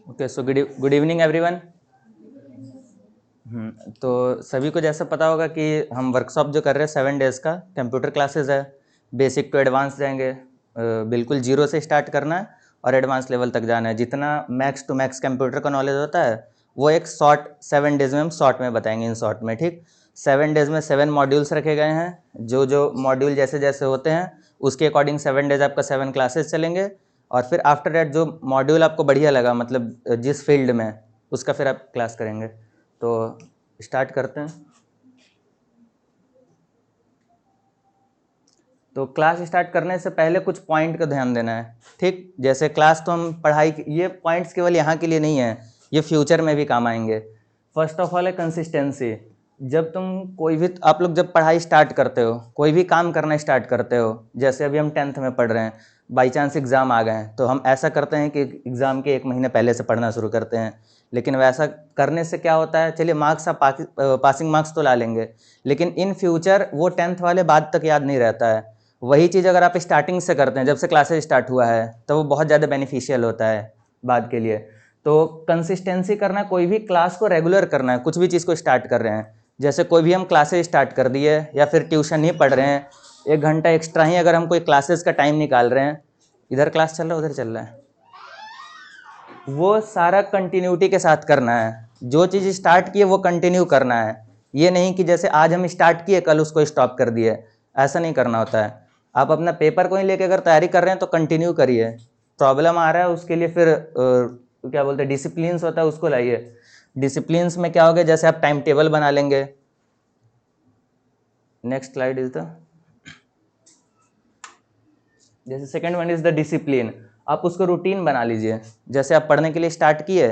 Okay, so good evening everyone. तो सभी को जैसा पता होगा कि हम वर्कशॉप जो कर रहे हैं 7 डेज़ का कंप्यूटर क्लासेस है। बेसिक टू एडवांस जाएंगे, बिल्कुल जीरो से स्टार्ट करना है और एडवांस लेवल तक जाना है। जितना मैक्स टू मैक्स कंप्यूटर का नॉलेज होता है वो एक शॉर्ट 7 डेज़ में हम शॉर्ट में बताएंगे, इन शॉर्ट में। ठीक, 7 डेज़ में 7 मॉड्यूल्स रखे गए हैं। जो जो मॉड्यूल जैसे जैसे होते हैं उसके अकॉर्डिंग 7 डेज़ आपका 7 क्लासेस चलेंगे। और फिर आफ्टर डैट जो मॉड्यूल आपको बढ़िया लगा, मतलब जिस फील्ड में, उसका फिर आप क्लास करेंगे। तो स्टार्ट करते हैं। तो क्लास स्टार्ट करने से पहले कुछ पॉइंट का ध्यान देना है। ठीक, जैसे क्लास तो हम पढ़ाई, ये पॉइंट्स केवल यहाँ के लिए नहीं है, ये फ्यूचर में भी काम आएंगे। फर्स्ट ऑफ ऑल है कंसिस्टेंसी। जब तुम कोई भी, आप लोग जब पढ़ाई स्टार्ट करते हो, कोई भी काम करना स्टार्ट करते हो, जैसे अभी हम 10th में पढ़ रहे हैं, बाई चांस एग्ज़ाम आ गए हैं तो हम ऐसा करते हैं कि एग्ज़ाम के 1 महीने पहले से पढ़ना शुरू करते हैं। लेकिन वैसा करने से क्या होता है, चलिए मार्क्स आप पासिंग मार्क्स तो ला लेंगे, लेकिन इन फ्यूचर वो 10th वाले बाद तक याद नहीं रहता है। वही चीज़ अगर आप स्टार्टिंग से करते हैं, जब से क्लासेस स्टार्ट हुआ है, तो वो बहुत ज़्यादा बेनिफिशियल होता है बाद के लिए। तो कंसिस्टेंसी करना, कोई भी क्लास को रेगुलर करना है, कुछ भी चीज़ को स्टार्ट कर रहे हैं। जैसे कोई भी हम क्लासेस स्टार्ट कर दिए या फिर ट्यूशन ही पढ़ रहे हैं, 1 घंटा एक्स्ट्रा ही अगर हम कोई क्लासेस का टाइम निकाल रहे हैं, इधर क्लास चल रहा है उधर चल रहा है, वो सारा कंटिन्यूटी के साथ करना है। जो चीज़ स्टार्ट किए वो कंटिन्यू करना है। ये नहीं कि जैसे आज हम स्टार्ट किए कल उसको स्टॉप कर दिए, ऐसा नहीं करना होता है। आप अपना पेपर को ही लेके अगर तैयारी कर रहे हैं तो कंटिन्यू करिए। प्रॉब्लम आ रहा है उसके लिए फिर क्या बोलते हैं, डिसिप्लिन्स होता है, उसको लाइए। डिसिप्लिन्स में क्या हो गया, जैसे आप टाइम टेबल बना लेंगे। नेक्स्ट स्लाइड इज द, जैसे second one is the discipline. आप उसको रूटीन बना लीजिए। जैसे आप पढ़ने के लिए स्टार्ट किए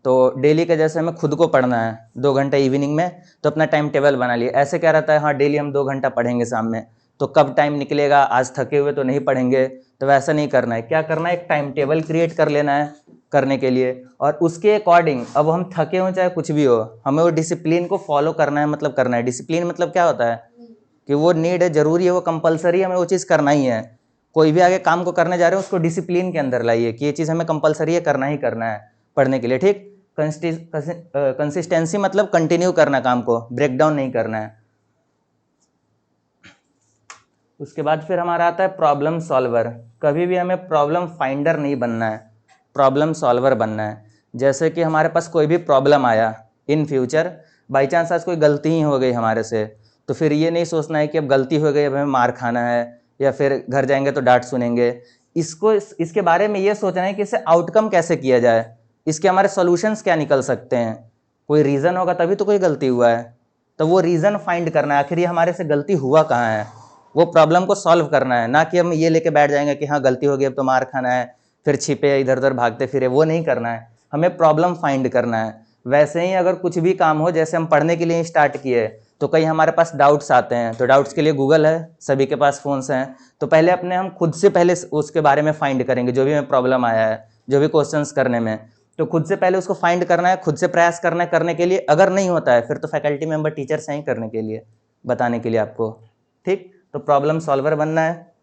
तो डेली का, जैसे हमें खुद को पढ़ना है 2 घंटा इवनिंग में, तो अपना टाइम टेबल बना लिए। ऐसे क्या रहता है, हाँ डेली हम 2 घंटा पढ़ेंगे शाम में, तो कब टाइम निकलेगा, आज थके हुए तो नहीं पढ़ेंगे, तो वैसा नहीं करना है। क्या करना है, एक टाइम टेबल क्रिएट कर लेना है करने के लिए, और उसके अकॉर्डिंग अब हम थके हों चाहे कुछ भी हो, हमें वो डिसिप्लिन को फॉलो करना है। मतलब करना है, डिसिप्लिन मतलब क्या होता है कि वो नीड है, जरूरी है, वो कंपलसरी, हमें वो चीज़ करना ही है। कोई भी आगे काम को करने जा रहे हो उसको डिसिप्लिन के अंदर लाइए कि ये चीज़ हमें कंपलसरी है, करना ही करना है पढ़ने के लिए। ठीक, कंसिस्टेंसी मतलब कंटिन्यू करना, काम को ब्रेक डाउन नहीं करना है। उसके बाद फिर हमारा आता है प्रॉब्लम सॉल्वर। कभी भी हमें प्रॉब्लम फाइंडर नहीं बनना है, प्रॉब्लम सॉल्वर बनना है। जैसे कि हमारे पास कोई भी प्रॉब्लम आया इन फ्यूचर, बाई चांस आज कोई गलती ही हो गई हमारे से, तो फिर ये नहीं सोचना है कि अब गलती हो गई, अब हमें मार खाना है या फिर घर जाएंगे तो डांट सुनेंगे। इसके बारे में ये सोचना है कि इसे आउटकम कैसे किया जाए, इसके हमारे सॉल्यूशंस क्या निकल सकते हैं। कोई रीज़न होगा तभी तो कोई गलती हुआ है, तो वो रीज़न फाइंड करना है, आखिर ये हमारे से गलती हुआ कहाँ है, वो प्रॉब्लम को सॉल्व करना है। ना कि हम ये लेके बैठ जाएंगे कि हाँ गलती हो गई अब तो मार खाना है, फिर छिपे इधर उधर भागते फिरे, वो नहीं करना है। हमें प्रॉब्लम फाइंड करना है। वैसे ही अगर कुछ भी काम हो, जैसे हम पढ़ने के लिए स्टार्ट किए तो कई हमारे पास डाउट्स आते हैं, तो डाउट्स के लिए गूगल है, सभी के पास फ़ोन्स हैं। तो पहले अपने हम खुद से पहले उसके बारे में फाइंड करेंगे, जो भी हमें प्रॉब्लम आया है, जो भी क्वेश्चंस करने में, तो खुद से पहले उसको फाइंड करना है, खुद से प्रयास करना है करने के लिए। अगर नहीं होता है फिर तो फैकल्टी मेंबर टीचर्स हैं ही करने के लिए, बताने के लिए आपको। ठीक, तो प्रॉब्लम सॉल्वर बनना है।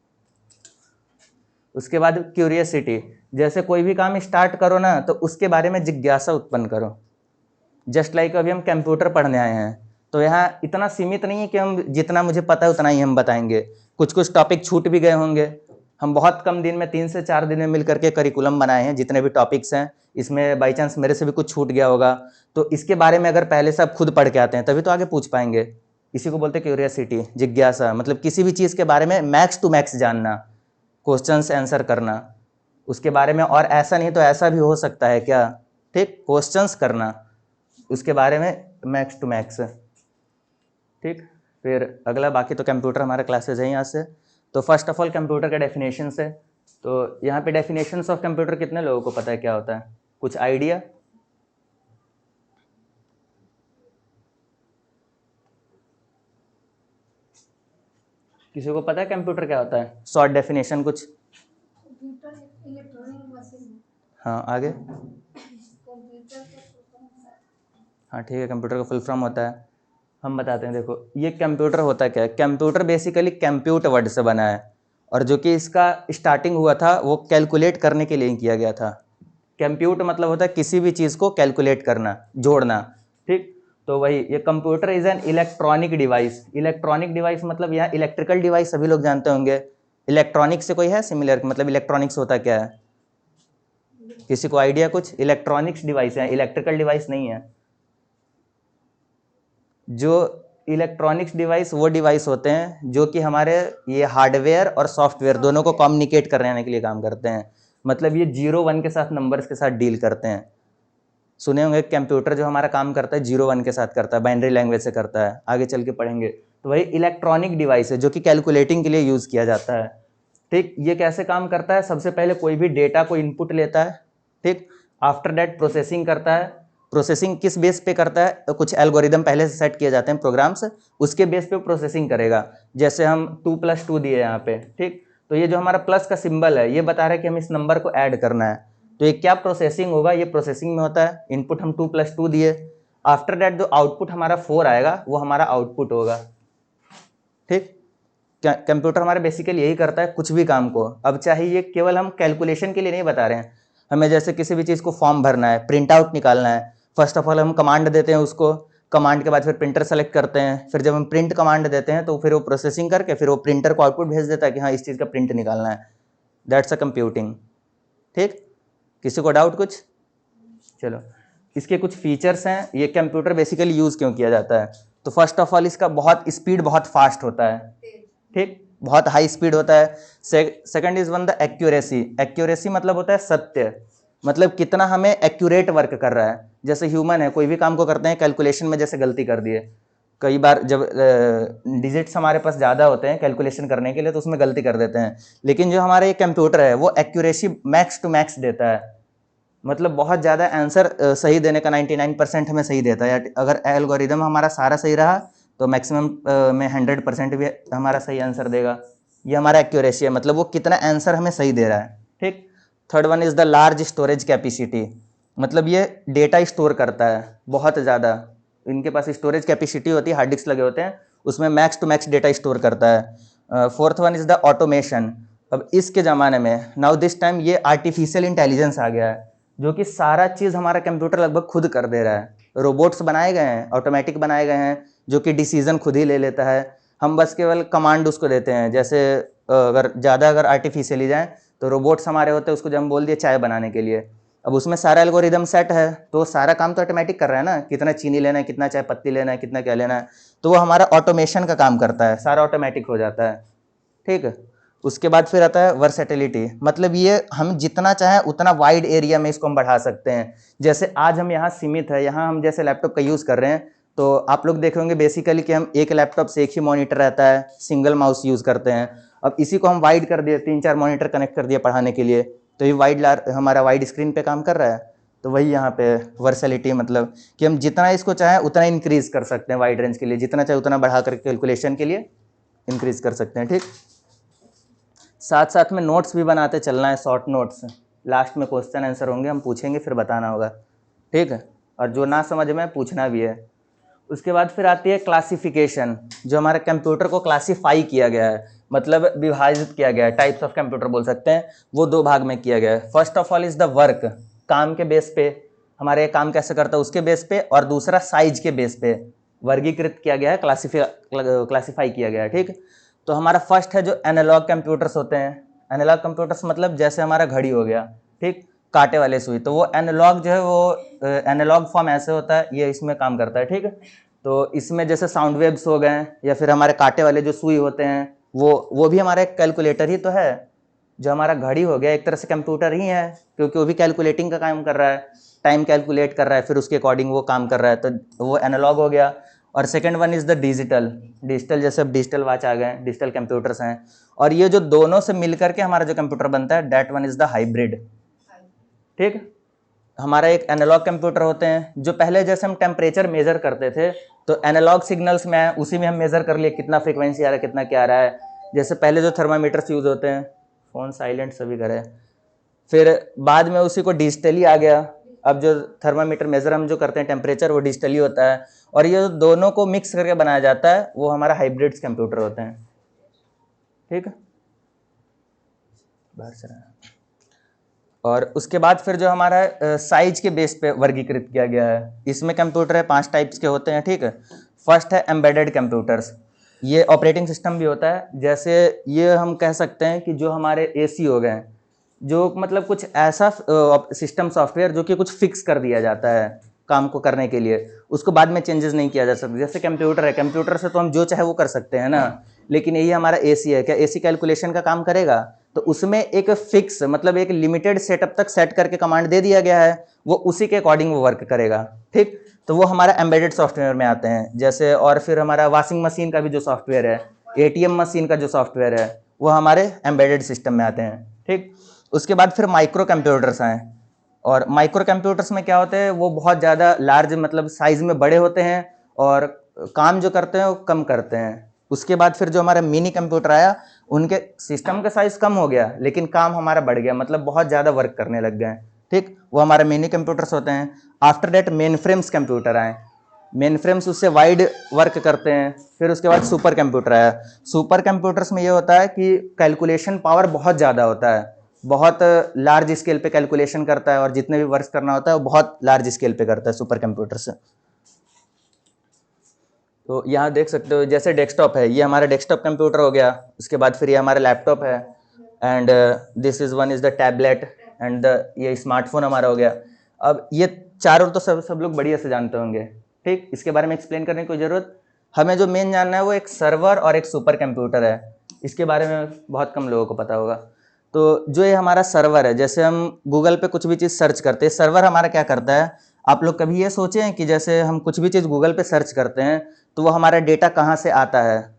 उसके बाद क्यूरियसिटी। जैसे कोई भी काम स्टार्ट करो ना तो उसके बारे में जिज्ञासा उत्पन्न करो। जस्ट लाइक अभी हम कंप्यूटर पढ़ने आए हैं, तो यहाँ इतना सीमित नहीं है कि हम जितना मुझे पता है उतना ही हम बताएंगे। कुछ कुछ टॉपिक छूट भी गए होंगे। हम बहुत कम दिन में, 3 से 4 दिन में मिल करके करिकुलम बनाए हैं, जितने भी टॉपिक्स हैं। इसमें बाई चांस मेरे से भी कुछ छूट गया होगा, तो इसके बारे में अगर पहले से आप खुद पढ़ के आते हैं तभी तो आगे पूछ पाएंगे। इसी को बोलते हैं क्यूरियसिटी, जिज्ञासा। मतलब किसी भी चीज़ के बारे में मैक्स टू मैक्स जानना, क्वेश्चंस आंसर करना उसके बारे में। और ऐसा नहीं तो ऐसा भी हो सकता है क्या, ठीक, क्वेश्चंस करना उसके बारे में मैक्स टू मैक्स। ठीक, फिर अगला, बाकी तो कंप्यूटर हमारा क्लासेज है यहाँ से। तो फर्स्ट ऑफ ऑल कंप्यूटर का डेफिनेशन से, तो यहाँ पे डेफिनेशंस ऑफ कंप्यूटर कितने लोगों को पता है क्या होता है, कुछ आइडिया? किसी को पता है कंप्यूटर क्या होता है, शॉर्ट डेफिनेशन कुछ? हाँ आगे। हाँ ठीक है, कंप्यूटर का फुल फॉर्म होता है, हम बताते हैं। देखो ये कंप्यूटर होता क्या है। कंप्यूटर बेसिकली कंप्यूट वर्ड से बना है, और जो कि इसका स्टार्टिंग हुआ था वो कैलकुलेट करने के लिए किया गया था। कंप्यूट मतलब होता है किसी भी चीज़ को कैलकुलेट करना, जोड़ना, ठीक। तो वही ये computer is an electronic device. Electronic device मतलब यहाँ इलेक्ट्रिकल डिवाइस सभी लोग जानते होंगे। इलेक्ट्रॉनिक से कोई है सिमिलर, मतलब इलेक्ट्रॉनिक्स होता क्या है, किसी को आइडिया कुछ? इलेक्ट्रॉनिक्स डिवाइस है, इलेक्ट्रिकल डिवाइस नहीं है। जो इलेक्ट्रॉनिक्स डिवाइस वो डिवाइस होते हैं जो कि हमारे ये हार्डवेयर और सॉफ्टवेयर दोनों को कम्युनिकेट करने के लिए काम करते हैं। मतलब ये 0 1 के साथ, नंबर्स के साथ डील करते हैं। सुने होंगे कंप्यूटर जो हमारा काम करता है 0 1 के साथ करता है, बाइनरी लैंग्वेज से करता है, आगे चल के पढ़ेंगे। तो वही इलेक्ट्रॉनिक डिवाइस है जो कि कैलकुलेटिंग के लिए यूज़ किया जाता है, ठीक। ये कैसे काम करता है? सबसे पहले कोई भी डेटा को इनपुट लेता है, ठीक। आफ्टर दैट प्रोसेसिंग करता है। प्रोसेसिंग किस बेस पे करता है? तो कुछ एल्गोरिदम पहले से सेट किए जाते हैं प्रोग्राम्स, उसके बेस पे प्रोसेसिंग करेगा। जैसे हम 2 + 2 दिए यहाँ पे, ठीक। तो ये जो हमारा प्लस का सिंबल है ये बता रहा है कि हम इस नंबर को ऐड करना है। तो ये क्या प्रोसेसिंग होगा? ये प्रोसेसिंग में होता है। इनपुट हम 2 + 2 दिए, आफ्टर दैट जो आउटपुट हमारा 4 आएगा वो हमारा आउटपुट होगा, ठीक। कंप्यूटर हमारे बेसिकली यही करता है कुछ भी काम को। अब चाहे ये केवल हम कैलकुलेशन के लिए नहीं बता रहे हैं, हमें जैसे किसी भी चीज़ को फॉर्म भरना है, प्रिंट आउट निकालना है, फर्स्ट ऑफ ऑल हम कमांड देते हैं उसको, कमांड के बाद फिर प्रिंटर सेलेक्ट करते हैं, फिर जब हम प्रिंट कमांड देते हैं तो फिर वो प्रोसेसिंग करके फिर वो प्रिंटर को आउटपुट भेज देता है कि हाँ इस चीज़ का प्रिंट निकालना है। दैट्स अ कंप्यूटिंग, ठीक। किसी को डाउट कुछ? चलो, इसके कुछ फीचर्स हैं, ये कंप्यूटर बेसिकली यूज़ क्यों किया जाता है। तो फर्स्ट ऑफ ऑल इसका बहुत स्पीड बहुत फास्ट होता है, ठीक, बहुत हाई स्पीड होता है। Second is one the accuracy. Accuracy मतलब होता है सत्य, मतलब कितना हमें एक्यूरेट वर्क कर रहा है। जैसे ह्यूमन है, कोई भी काम को करते हैं, कैलकुलेशन में जैसे गलती कर दिए, कई बार जब डिजिट्स हमारे पास ज़्यादा होते हैं कैलकुलेशन करने के लिए तो उसमें गलती कर देते हैं। लेकिन जो हमारा ये कंप्यूटर है वो एक्यूरेसी मैक्स टू मैक्स देता है, मतलब बहुत ज़्यादा आंसर सही देने का 99% हमें सही देता है। अगर एल्गोरिदम हमारा सारा सही रहा तो मैक्सिमम में 100% भी हमारा सही आंसर देगा। ये हमारा एक्यूरेसी है, मतलब वो कितना आंसर हमें सही दे रहा है, ठीक। Third one is the large storage capacity, मतलब ये डेटा स्टोर करता है बहुत ज़्यादा। इनके पास स्टोरेज कैपेसिटी होती है, हार्ड डिस्क लगे होते हैं, उसमें max to max data store करता है। Fourth one is the automation. अब इसके ज़माने में नाउ दिस टाइम ये आर्टिफिशियल इंटेलिजेंस आ गया है जो कि सारा चीज़ हमारा कंप्यूटर लगभग खुद कर दे रहा है। रोबोट्स बनाए गए हैं, ऑटोमेटिक बनाए गए हैं जो कि डिसीजन खुद ही ले लेता है। हम बस केवल कमांड उसको देते हैं। जैसे अगर आर्टिफिशियली जाएँ तो रोबोट्स हमारे होते हैं, उसको जब हम बोल दिए चाय बनाने के लिए, अब उसमें सारा एल्गोरिदम सेट है तो सारा काम तो ऑटोमेटिक कर रहा है ना, कितना चीनी लेना है, कितना चाय पत्ती लेना है, कितना क्या लेना है, तो वो हमारा ऑटोमेशन का काम करता है, सारा ऑटोमेटिक हो जाता है, ठीक है। उसके बाद फिर आता है वर्सेटिलिटी, मतलब ये हम जितना चाहें उतना वाइड एरिया में इसको हम बढ़ा सकते हैं। जैसे आज हम यहाँ सीमित है, यहाँ हम जैसे लैपटॉप का यूज़ कर रहे हैं तो आप लोग देख होंगे बेसिकली कि हम एक लैपटॉप से एक ही मॉनिटर रहता है, सिंगल माउस यूज़ करते हैं। अब इसी को हम वाइड कर दिए, 3 4 मॉनिटर कनेक्ट कर दिए पढ़ाने के लिए, तो ये हमारा वाइड स्क्रीन पे काम कर रहा है। तो वही यहाँ पे वर्सेलिटी, मतलब कि हम जितना इसको चाहें उतना इंक्रीज कर सकते हैं वाइड रेंज के लिए, जितना चाहे उतना बढ़ा कर कैलकुलेशन के लिए इंक्रीज कर सकते हैं, ठीक। साथ साथ में नोट्स भी बनाते चलना है, शॉर्ट नोट्स, लास्ट में क्वेश्चन आंसर होंगे, हम पूछेंगे फिर बताना होगा, ठीक है। और जो ना समझ में पूछना भी है। उसके बाद फिर आती है क्लासिफिकेशन, जो हमारे कंप्यूटर को क्लासीफाई किया गया है, मतलब विभाजित किया गया है, टाइप्स ऑफ कंप्यूटर बोल सकते हैं, वो 2 भाग में किया गया है। First of all is the work, काम के बेस पे, हमारे काम कैसे करता है उसके बेस पे, और दूसरा साइज के बेस पे वर्गीकृत किया गया है, क्लासीफाई किया गया है, ठीक। तो हमारा फर्स्ट है जो एनालॉग कंप्यूटर्स होते हैं। एनालॉग कंप्यूटर्स मतलब जैसे हमारा घड़ी हो गया, ठीक, कांटे वाले सुई, तो वो एनालॉग जो है वो एनालॉग फॉर्म ऐसे होता है, ये इसमें काम करता है, ठीक। तो इसमें जैसे साउंड वेव्स हो गए, या फिर हमारे कांटे वाले जो सुई होते हैं वो भी हमारा एक कैलकुलेटर ही तो है। जो हमारा घड़ी हो गया एक तरह से कंप्यूटर ही है, क्योंकि वो भी कैलकुलेटिंग का काम कर रहा है, टाइम कैलकुलेट कर रहा है, फिर उसके अकॉर्डिंग वो काम कर रहा है, तो वो एनालॉग हो गया। और second one is the digital. Digital जैसे अब डिजिटल वॉच आ गए, डिजिटल कंप्यूटर्स हैं, और ये जो दोनों से मिल करके हमारा जो कंप्यूटर बनता है, that one is the hybrid, ठीक। हमारा एक एनालॉग कंप्यूटर होते हैं, जो पहले जैसे हम टेम्परेचर मेजर करते थे तो एनालॉग सिग्नल्स में आए, उसी में हम मेजर कर लिए कितना फ्रीक्वेंसी आ रहा है, कितना क्या आ रहा है। जैसे पहले जो थर्मामीटर्स यूज़ होते हैं, फ़ोन साइलेंट सभी करें, फिर बाद में उसी को डिजिटली आ गया। अब जो थर्मामीटर मेजर हम जो करते हैं टेम्परेचर, वो डिजिटली होता है, और ये दोनों को मिक्स करके बनाया जाता है, वो हमारा हाइब्रिड्स कंप्यूटर होते हैं, ठीक है। बाहर से रहा। और उसके बाद फिर जो हमारा साइज के बेस पे वर्गीकृत किया गया है, इसमें कंप्यूटर है 5 टाइप्स के होते हैं, ठीक है। फर्स्ट है एम्बेडेड कंप्यूटर्स, ये ऑपरेटिंग सिस्टम भी होता है। जैसे ये हम कह सकते हैं कि जो हमारे एसी हो गए, जो मतलब कुछ ऐसा सिस्टम सॉफ्टवेयर जो कि कुछ फिक्स कर दिया जाता है काम को करने के लिए, उसको बाद में चेंजेस नहीं किया जा सकता। जैसे कंप्यूटर है, कंप्यूटर से तो हम जो चाहे वो कर सकते हैं ना, लेकिन यही हमारा एसी है, क्या एसी कैलकुलेशन का काम करेगा? तो उसमें एक फिक्स मतलब एक लिमिटेड सेटअप तक सेट करके कमांड दे दिया गया है, वो उसी के अकॉर्डिंग वो वर्क करेगा, ठीक। तो वो हमारा एम्बेडेड सॉफ्टवेयर में आते हैं। जैसे और फिर हमारा वॉशिंग मशीन का भी जो सॉफ्टवेयर है, एटीएम मशीन का जो सॉफ्टवेयर है, वो हमारे एम्बेडेड सिस्टम में आते हैं, ठीक। उसके बाद फिर माइक्रो कंप्यूटर्स आए, और माइक्रो कंप्यूटर्स में क्या होते हैं, वो बहुत ज़्यादा लार्ज मतलब साइज में बड़े होते हैं और काम जो करते हैं वो कम करते हैं। उसके बाद फिर जो हमारा मिनी कंप्यूटर आया, उनके सिस्टम का साइज कम हो गया लेकिन काम हमारा बढ़ गया, मतलब बहुत ज़्यादा वर्क करने लग गए, ठीक। वो हमारे मिनी कंप्यूटर्स होते हैं। After that mainframes computer आए, मेन फ्रेम्स उससे वाइड वर्क करते हैं। फिर उसके बाद सुपर कंप्यूटर आया। सुपर कंप्यूटर्स में ये होता है कि कैलकुलेशन पावर बहुत ज़्यादा होता है, बहुत लार्ज स्केल पे कैलकुलेशन करता है, और जितने भी वर्क करना होता है वो बहुत लार्ज स्केल पे करता है सुपर कंप्यूटर से। तो यहाँ देख सकते हो जैसे डेस्कटॉप है, ये हमारा डेस्कटॉप कंप्यूटर हो गया। उसके बाद फिर ये हमारा लैपटॉप है, and this is one is the tablet, and ये स्मार्टफोन हमारा हो गया। अब ये चारों तो सब लोग बढ़िया से जानते होंगे, ठीक। इसके बारे में एक्सप्लेन करने की कोई ज़रूरत, हमें जो मेन जानना है वो एक सर्वर और एक सुपर कंप्यूटर है। इसके बारे में बहुत कम लोगों को पता होगा। तो जो ये हमारा सर्वर है, जैसे हम गूगल पे कुछ भी चीज़ सर्च करते हैं, सर्वर हमारा क्या करता है, आप लोग कभी ये सोचे हैं कि जैसे हम कुछ भी चीज़ गूगल पे सर्च करते हैं तो वो हमारा डेटा कहाँ से आता है?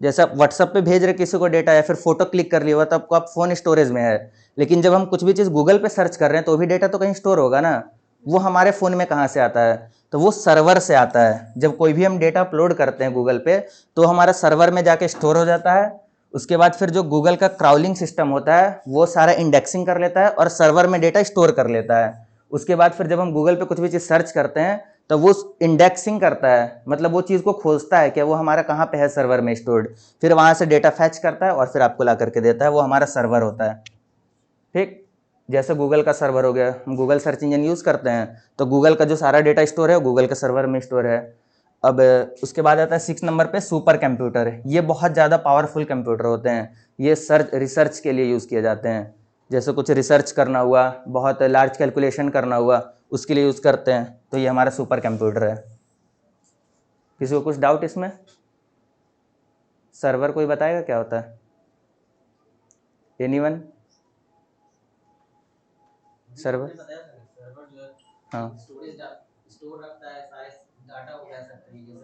जैसे आप व्हाट्सअप पे भेज रहे किसी को डेटा, या फिर फोटो क्लिक कर लिया हुआ तो आपको आप फोन स्टोरेज में है, लेकिन जब हम कुछ भी चीज़ गूगल पे सर्च कर रहे हैं तो भी डेटा तो कहीं स्टोर होगा ना, वो हमारे फ़ोन में कहाँ से आता है? तो वो सर्वर से आता है। जब कोई भी हम डेटा अपलोड करते हैं गूगल पे, तो हमारा सर्वर में जाके स्टोर हो जाता है। उसके बाद फिर जो गूगल का क्राउलिंग सिस्टम होता है वो सारा इंडेक्सिंग कर लेता है और सर्वर में डेटा स्टोर कर लेता है। उसके बाद फिर जब हम गूगल पे कुछ भी चीज़ सर्च करते हैं तो वो इंडेक्सिंग करता है, मतलब वो चीज़ को खोजता है कि वो हमारा कहाँ पे है सर्वर में स्टोर्ड, फिर वहाँ से डेटा फैच करता है और फिर आपको ला करके देता है, वो हमारा सर्वर होता है, ठीक। जैसे गूगल का सर्वर हो गया, हम गूगल सर्च इंजन यूज़ करते हैं तो गूगल का जो सारा डेटा स्टोर है वो गूगल के सर्वर में स्टोर है। अब उसके बाद आता है 6 नंबर पे सुपर कंप्यूटर। ये बहुत ज़्यादा पावरफुल कंप्यूटर होते हैं, ये रिसर्च के लिए यूज़ किए जाते हैं। जैसे कुछ रिसर्च करना हुआ, बहुत लार्ज कैलकुलेशन करना हुआ, उसके लिए यूज़ करते हैं, तो ये हमारा सुपर कंप्यूटर है। किसी को कुछ डाउट इसमें? सर्वर कोई बताएगा क्या होता है? एनीवन? सर्वर, हाँ स्टोर रखता है सारे डाटा को, कह सकते हैं जैसे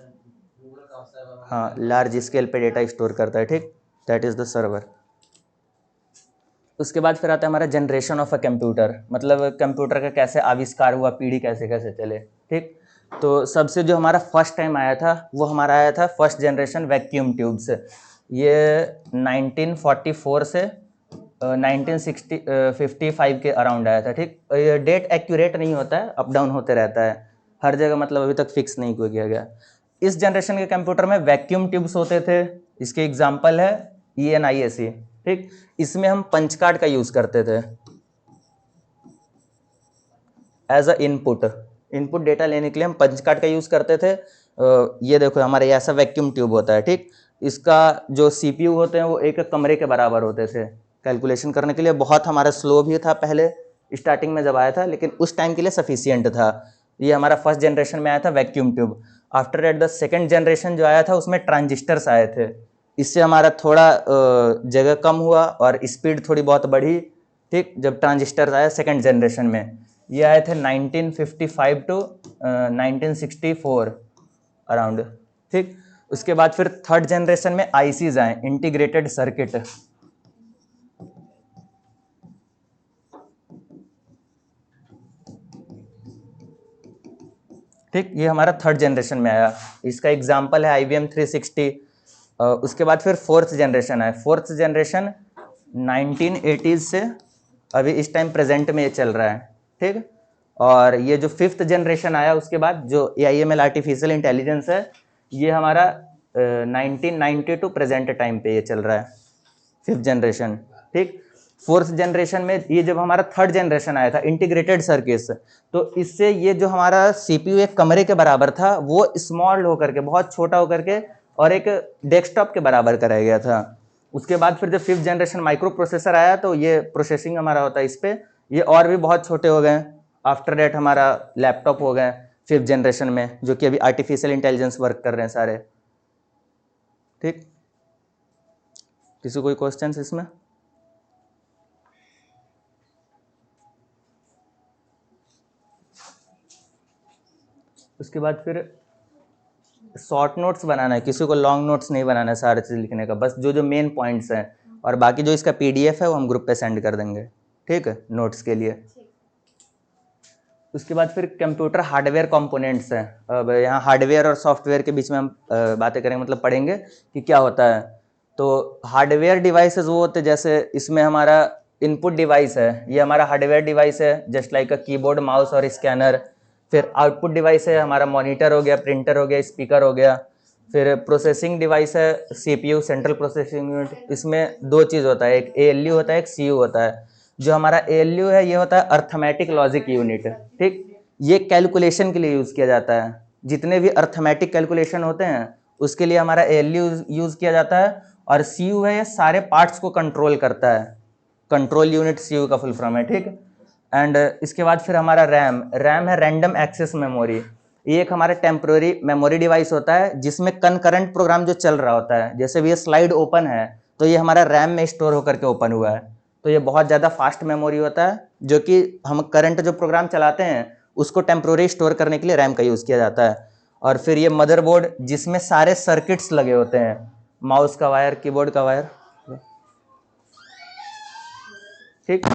गूगल का सर्वर, हाँ लार्ज स्केल पे डेटा स्टोर करता है, ठीक। That is the server. उसके बाद फिर आता है हमारा जनरेशन ऑफ अ कंप्यूटर, मतलब कंप्यूटर का कैसे आविष्कार हुआ, पीढ़ी कैसे कैसे चले, ठीक। तो सबसे जो हमारा फर्स्ट टाइम आया था वो हमारा आया था फर्स्ट जनरेशन वैक्यूम ट्यूब से। ये 1944 से 1955 के अराउंड आया था, ठीक। ये डेट एक्यूरेट नहीं होता है, अप डाउन होते रहता है हर जगह, मतलब अभी तक फिक्स नहीं किया गया। इस जनरेशन के कंप्यूटर में वैक्यूम ट्यूब्स होते थे। इसके एग्जांपल है ENIAC, ठीक। इसमें हम पंच कार्ड का यूज़ करते थे एज अ इनपुट डेटा लेने के लिए हम पंच कार्ड का यूज़ करते थे। ये देखो हमारे ऐसा वैक्यूम ट्यूब होता है, ठीक। इसका जो CPU होते हैं वो एक कमरे के बराबर होते थे कैलकुलेशन करने के लिए। बहुत हमारा स्लो भी था पहले स्टार्टिंग में जब आया था, लेकिन उस टाइम के लिए सफिशियंट था। ये हमारा फर्स्ट जनरेशन में आया था vacuum tube. After that the second generation जो आया था उसमें ट्रांजिस्टर्स आए थे। इससे हमारा थोड़ा जगह कम हुआ और स्पीड थोड़ी बहुत बढ़ी, ठीक। जब ट्रांजिस्टर आया सेकंड जनरेशन में, ये आए थे 1955 टू 1964 अराउंड, ठीक। उसके बाद फिर थर्ड जनरेशन में आईसीज आए, इंटीग्रेटेड सर्किट, ठीक। ये हमारा थर्ड जनरेशन में आया। इसका एग्जांपल है IBM 360। उसके बाद फिर फोर्थ जनरेशन आया। फोर्थ जनरेशन 1980s से अभी इस टाइम प्रेजेंट में ये चल रहा है, ठीक। और ये जो फिफ्थ जनरेशन आया उसके बाद जो AIML आर्टिफिशियल इंटेलिजेंस है, ये हमारा 1990 टू प्रेजेंट टाइम पे ये चल रहा है, फिफ्थ जनरेशन, ठीक। फोर्थ जनरेशन में ये जब हमारा थर्ड जनरेशन आया था इंटीग्रेटेड सर्किट्स, तो इससे ये जो हमारा सीपीयू एक कमरे के बराबर था वो स्मॉल होकर के, बहुत छोटा होकर के और एक डेस्कटॉप के बराबर कराया गया था। उसके बाद फिर जब फिफ्थ जनरेशन माइक्रो प्रोसेसर आया तो ये प्रोसेसिंग हमारा होता है इस पे, ये और भी बहुत छोटे हो गए। आफ्टर डेट हमारा लैपटॉप हो गए फिफ्थ जनरेशन में, जो कि अभी आर्टिफिशियल इंटेलिजेंस वर्क कर रहे हैं सारे। ठीक, किसी कोई क्वेश्चन इसमें? उसके बाद फिर शॉर्ट नोट्स बनाना है, किसी को लॉन्ग नोट्स नहीं बनाना है सारे चीज़ लिखने का, बस जो जो मेन पॉइंट्स हैं, और बाकी जो इसका पीडीएफ है वो हम ग्रुप पे सेंड कर देंगे, ठीक है, नोट्स के लिए। उसके बाद फिर कंप्यूटर हार्डवेयर कंपोनेंट्स हैं। अब यहाँ हार्डवेयर और सॉफ्टवेयर के बीच में हम बातें करेंगे, मतलब पढ़ेंगे कि क्या होता है। तो हार्डवेयर डिवाइसेस वो होते हैं, जैसे इसमें हमारा इनपुट डिवाइस है, ये हमारा हार्डवेयर डिवाइस है, just like a keyboard, mouse और स्कैनर। फिर आउटपुट डिवाइस है हमारा मॉनिटर हो गया, प्रिंटर हो गया, स्पीकर हो गया। फिर प्रोसेसिंग डिवाइस है सीपीयू, सेंट्रल प्रोसेसिंग यूनिट। इसमें दो चीज़ होता है, एक एएलयू होता है, एक सीयू होता है। जो हमारा एएलयू है ये होता है अर्थमेटिक लॉजिक यूनिट, ठीक। ये कैलकुलेशन के लिए यूज़ किया जाता है, जितने भी अर्थमेटिक कैलकुलेशन होते हैं उसके लिए हमारा एएलयू यूज़ किया जाता है। और सीयू है ये सारे पार्ट्स को कंट्रोल करता है, कंट्रोल यूनिट सीयू का फुल फॉर्म है, ठीक। एंड इसके बाद फिर हमारा रैम है रैंडम एक्सेस मेमोरी। ये एक हमारा टेम्प्रोरी मेमोरी डिवाइस होता है जिसमें कनकरेंट प्रोग्राम जो चल रहा होता है, जैसे भी ये स्लाइड ओपन है तो ये हमारा रैम में स्टोर होकर के ओपन हुआ है। तो ये बहुत ज़्यादा फास्ट मेमोरी होता है, जो कि हम करंट जो प्रोग्राम चलाते हैं उसको टेम्प्रोरी स्टोर करने के लिए रैम का यूज़ किया जाता है। और फिर ये मदरबोर्ड जिसमें सारे सर्किट्स लगे होते हैं, माउस का वायर, कीबोर्ड का वायर, ठीक।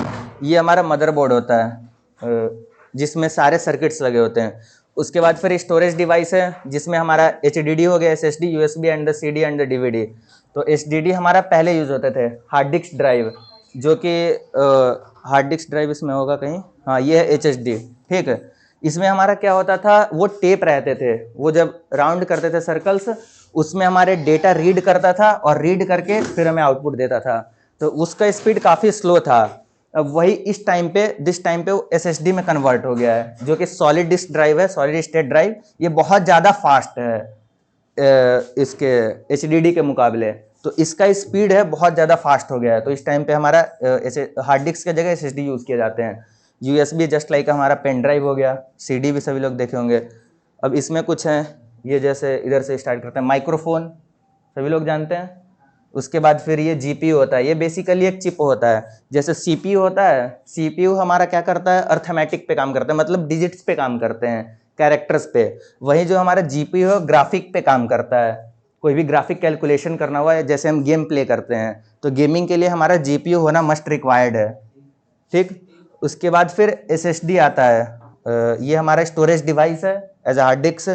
ये हमारा मदरबोर्ड होता है जिसमें सारे सर्किट्स लगे होते हैं। उसके बाद फिर स्टोरेज डिवाइस है जिसमें हमारा HDD हो गया, SSD, USB and the CD and the DVD। तो HDD हमारा पहले यूज होते थे, हार्ड डिस्क ड्राइव, जो कि हार्ड डिस्क ड्राइव इसमें होगा कहीं, हाँ ये है HDD, ठीक है। इसमें हमारा क्या होता था, वो टेप रहते थे, वो जब राउंड करते थे सर्कल्स, उसमें हमारे डेटा रीड करता था और रीड करके फिर हमें आउटपुट देता था। तो उसका स्पीड काफ़ी स्लो था। अब वही दिस टाइम पे वो SSD में कन्वर्ट हो गया है, जो कि सॉलिड डिस्क ड्राइव है, सॉलिड स्टेट ड्राइव। ये बहुत ज़्यादा फास्ट है इसके HDD के मुकाबले। तो इसका स्पीड है बहुत ज़्यादा फास्ट हो गया है। तो इस टाइम पे हमारा हार्ड डिस्क की जगह SSD यूज़ किए जाते हैं। USB जस्ट लाइक हमारा पेन ड्राइव हो गया, CD भी सभी लोग देखे होंगे। अब इसमें कुछ हैं, ये जैसे इधर से स्टार्ट करते हैं, माइक्रोफोन सभी लोग जानते हैं। उसके बाद फिर ये GPU होता है, ये बेसिकली एक चिप होता है। जैसे CPU होता है, CPU हमारा क्या करता है, अर्थमेटिक पे काम करता है, मतलब डिजिट्स पे काम करते हैं, कैरेक्टर्स पे। वही जो हमारा GPU है ग्राफिक पे काम करता है, कोई भी ग्राफिक कैलकुलेशन करना हुआ है, जैसे हम गेम प्ले करते हैं तो गेमिंग के लिए हमारा GPU होना मस्ट रिक्वायर्ड है, ठीक। उसके बाद फिर SSD आता है, ये हमारा स्टोरेज डिवाइस है एज हार्ड डिस्क।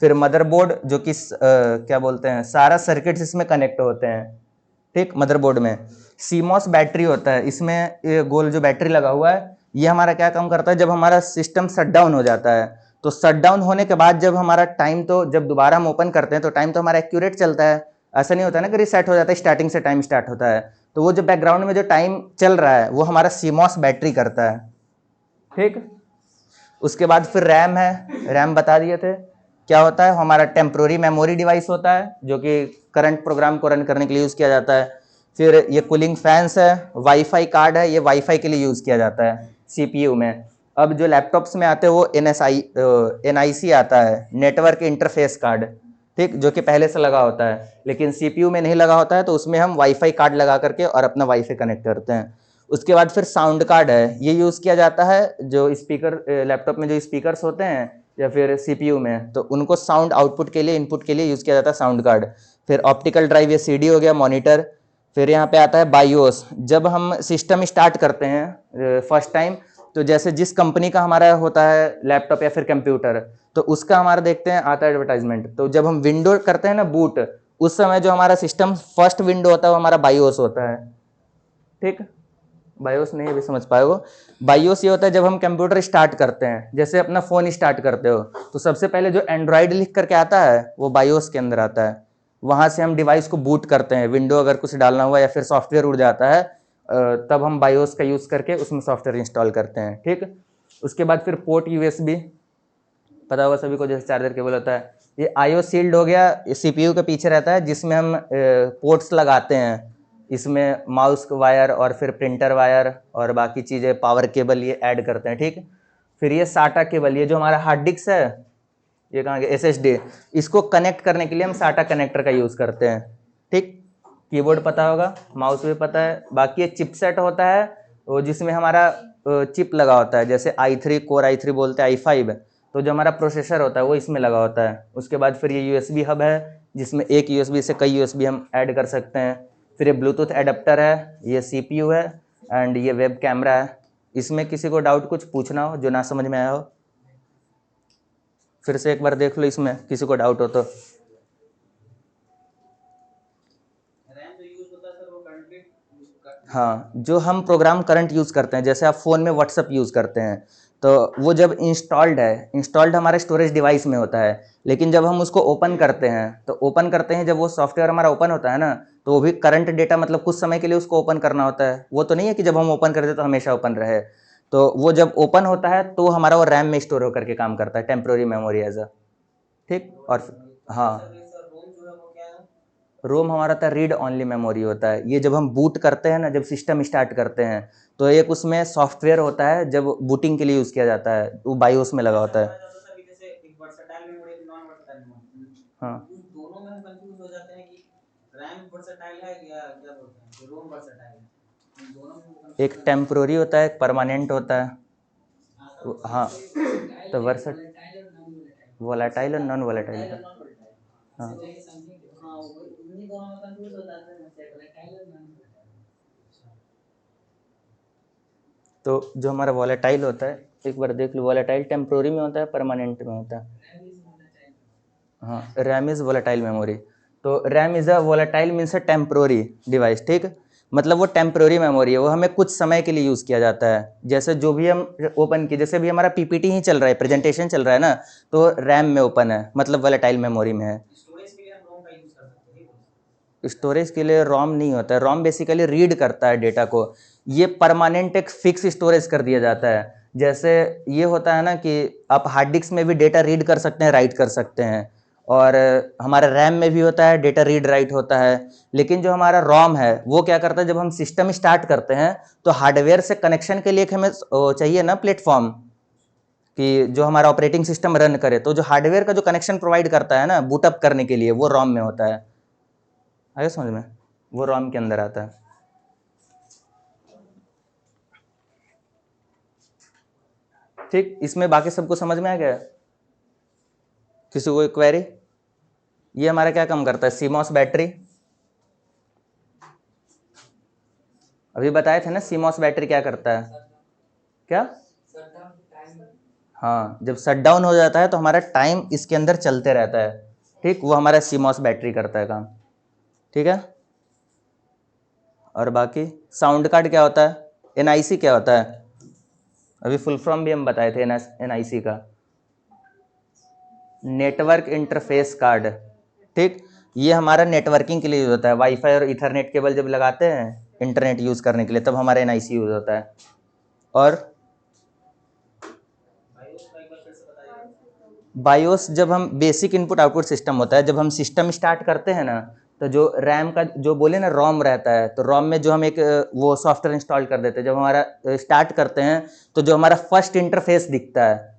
फिर मदरबोर्ड, जो कि क्या बोलते हैं, सारा सर्किट्स इसमें कनेक्ट होते हैं, ठीक। मदरबोर्ड में CMOS बैटरी होता है, इसमें ये गोल जो बैटरी लगा हुआ है, ये हमारा क्या काम करता है, जब हमारा सिस्टम शट डाउन हो जाता है तो शट डाउन होने के बाद जब हमारा टाइम, तो जब दोबारा हम ओपन करते हैं तो टाइम तो हमारा एक्यूरेट चलता है, ऐसा नहीं होता ना कि रिसेट हो जाता है, स्टार्टिंग से टाइम स्टार्ट होता है। तो वो जो बैकग्राउंड में जो टाइम चल रहा है वो हमारा CMOS बैटरी करता है, ठीक। उसके बाद फिर रैम है, रैम बता दिए थे क्या होता है, हमारा टेम्प्रोरी मेमोरी डिवाइस होता है जो कि करंट प्रोग्राम को रन करने के लिए यूज़ किया जाता है। फिर ये कूलिंग फैंस है, वाईफाई कार्ड है, ये वाईफाई के लिए यूज़ किया जाता है CPU में। अब जो लैपटॉप्स में आते हैं वो NIC आता है, नेटवर्क इंटरफेस कार्ड, ठीक, जो कि पहले से लगा होता है, लेकिन CPU में नहीं लगा होता है, तो उसमें हम वाईफाई कार्ड लगा करके और अपना वाईफाई कनेक्ट करते हैं। उसके बाद फिर साउंड कार्ड है, ये यूज़ किया जाता है जो स्पीकर, लैपटॉप में जो स्पीकर्स होते हैं या फिर CPU में, तो उनको साउंड आउटपुट के लिए, इनपुट के लिए यूज़ किया जाता है साउंड कार्ड। फिर ऑप्टिकल ड्राइव, ये CD हो गया, मॉनिटर। फिर यहाँ पे आता है बायोस, जब हम सिस्टम स्टार्ट करते हैं फर्स्ट टाइम, तो जैसे जिस कंपनी का हमारा होता है लैपटॉप या फिर कंप्यूटर, तो उसका हमारा देखते हैं आता है एडवर्टाइजमेंट। तो जब हम विंडो करते हैं ना बूट, उस समय जो हमारा सिस्टम फर्स्ट विंडो होता है वो हमारा बायोस होता है, ठीक। बायोस नहीं अभी समझ पाए हो, बायोस ये होता है जब हम कंप्यूटर स्टार्ट करते हैं, जैसे अपना फ़ोन स्टार्ट करते हो तो सबसे पहले जो एंड्रॉयड लिख करके आता है वो बायोस के अंदर आता है। वहाँ से हम डिवाइस को बूट करते हैं, विंडो अगर कुछ डालना हुआ या फिर सॉफ्टवेयर उड़ जाता है, तब हम बायोस का यूज़ करके उसमें सॉफ्टवेयर इंस्टॉल करते हैं। ठीक, उसके बाद फिर पोर्ट यूएसबी, पता होगा सभी को, जैसे चार्जर केबल होता है। ये आईओ शील्ड हो गया, सीपीयू के पीछे रहता है जिसमें हम पोर्ट्स लगाते हैं। इसमें माउस वायर और फिर प्रिंटर वायर और बाकी चीज़ें, पावर केबल ये ऐड करते हैं। ठीक, फिर ये साटा केबल, ये जो हमारा हार्ड डिस्क है, ये कहाँ गया, एसएसडी, इसको कनेक्ट करने के लिए हम साटा कनेक्टर का यूज़ करते हैं। ठीक, कीबोर्ड पता होगा, माउस भी पता है। बाकी ये चिपसेट होता है वो जिसमें हमारा चिप लगा होता है, जैसे i3 कोर i3 बोलते हैं, i5, तो जो हमारा प्रोसेसर होता है वो इसमें लगा होता है। उसके बाद फिर ये यूएसबी हब है जिसमें एक यूएसबी से कई यूएसबी हम ऐड कर सकते हैं। फिर ये ब्लूटूथ एडाप्टर है, ये सीपीयू है एंड ये वेब कैमरा है। इसमें किसी को डाउट कुछ पूछना हो जो ना समझ में आया हो, फिर से एक बार देख लो, इसमें किसी को डाउट हो तो। हाँ, जो हम प्रोग्राम करंट यूज़ करते हैं, जैसे आप फ़ोन में व्हाट्सअप यूज़ करते हैं, तो वो जब इंस्टॉल्ड हमारे स्टोरेज डिवाइस में होता है, लेकिन जब हम उसको ओपन करते हैं, तो ओपन करते हैं जब वो सॉफ्टवेयर हमारा ओपन होता है ना, तो वो भी करंट डेटा, मतलब कुछ समय के लिए उसको ओपन करना होता है। वो तो नहीं है कि जब हम ओपन करते तो हमेशा ओपन रहे। तो वो जब ओपन होता है तो हमारा वो रैम में स्टोर होकर के काम करता है, टेम्प्रोरी मेमोरी एज अ। ठीक, और हाँ, रोम हमारा था रीड ऑनली मेमोरी होता है। ये जब हम बूट करते हैं ना, जब सिस्टम स्टार्ट करते हैं, तो एक उसमें सॉफ्टवेयर होता है जब बूटिंग के लिए यूज़ किया जाता है, वो बायोस में लगा होता है। हाँ, एक टेम्प्रोरी होता है, एक परमानेंट होता है। हाँ, तो वर्सट वोलेटाइल और नॉन वोलेटाइल का। हाँ, तो जो हमारा वोलेटाइल होता है, एक बार देख लो, वोलेटाइल टेम्प्रोरी में होता है, परमानेंट में होता है। हाँ, रैम इज़ वोलेटाइल मेमोरी। तो RAM is a volatile means a temporary device. ठीक, मतलब वो टेम्प्रोरी मेमोरी है, वो हमें कुछ समय के लिए यूज़ किया जाता है। जैसे जो भी हम ओपन किए, जैसे भी हमारा पीपीटी ही चल रहा है, प्रेजेंटेशन चल रहा है ना, तो रैम में ओपन है, मतलब वोलेटाइल मेमोरी में है। स्टोरेज के लिए रोम नहीं होता है, रोम बेसिकली रीड करता है डेटा को। ये परमानेंट एक फिक्स स्टोरेज कर दिया जाता है। जैसे ये होता है ना कि आप हार्ड डिस्क में भी डेटा रीड कर सकते हैं, राइट कर सकते हैं, और हमारा रैम में भी होता है, डेटा रीड राइट होता है। लेकिन जो हमारा रोम है वो क्या करता है, जब हम सिस्टम स्टार्ट करते हैं तो हार्डवेयर से कनेक्शन के लिए हमें चाहिए ना प्लेटफॉर्म, कि जो हमारा ऑपरेटिंग सिस्टम रन करे, तो जो हार्डवेयर का जो कनेक्शन प्रोवाइड करता है ना बूटअप करने के लिए, वो रोम में होता है। आगे समझ में, वो रोम के अंदर आता है। ठीक, इसमें बाकी सबको समझ में आ गया, किसी को क्वेरी? ये हमारा क्या काम करता है, सीमॉस बैटरी, अभी बताए थे ना सीमॉस बैटरी क्या करता है, क्या? हाँ, जब शट डाउन हो जाता है तो हमारा टाइम इसके अंदर चलते रहता है। ठीक, वो हमारा सीमॉस बैटरी करता है काम। ठीक है, और बाकी साउंड कार्ड क्या होता है, एनआईसी क्या होता है, अभी फुल फॉर्म भी हम बताए थे एनआईसी का, नेटवर्क इंटरफेस कार्ड। ठीक, ये हमारा नेटवर्किंग के लिए यूज होता है, वाईफाई और इथरनेट केबल जब लगाते हैं इंटरनेट यूज करने के लिए, तब हमारा एनआईसी यूज होता है। और बायोस जब हम बेसिक इनपुट आउटपुट सिस्टम होता है, जब हम सिस्टम स्टार्ट करते हैं ना, तो जो रैम का जो बोले ना रोम रहता है, तो रोम में जो हम एक वो सॉफ्टवेयर इंस्टॉल कर देते हैं, जब हमारा स्टार्ट करते हैं तो जो हमारा फर्स्ट इंटरफेस दिखता है,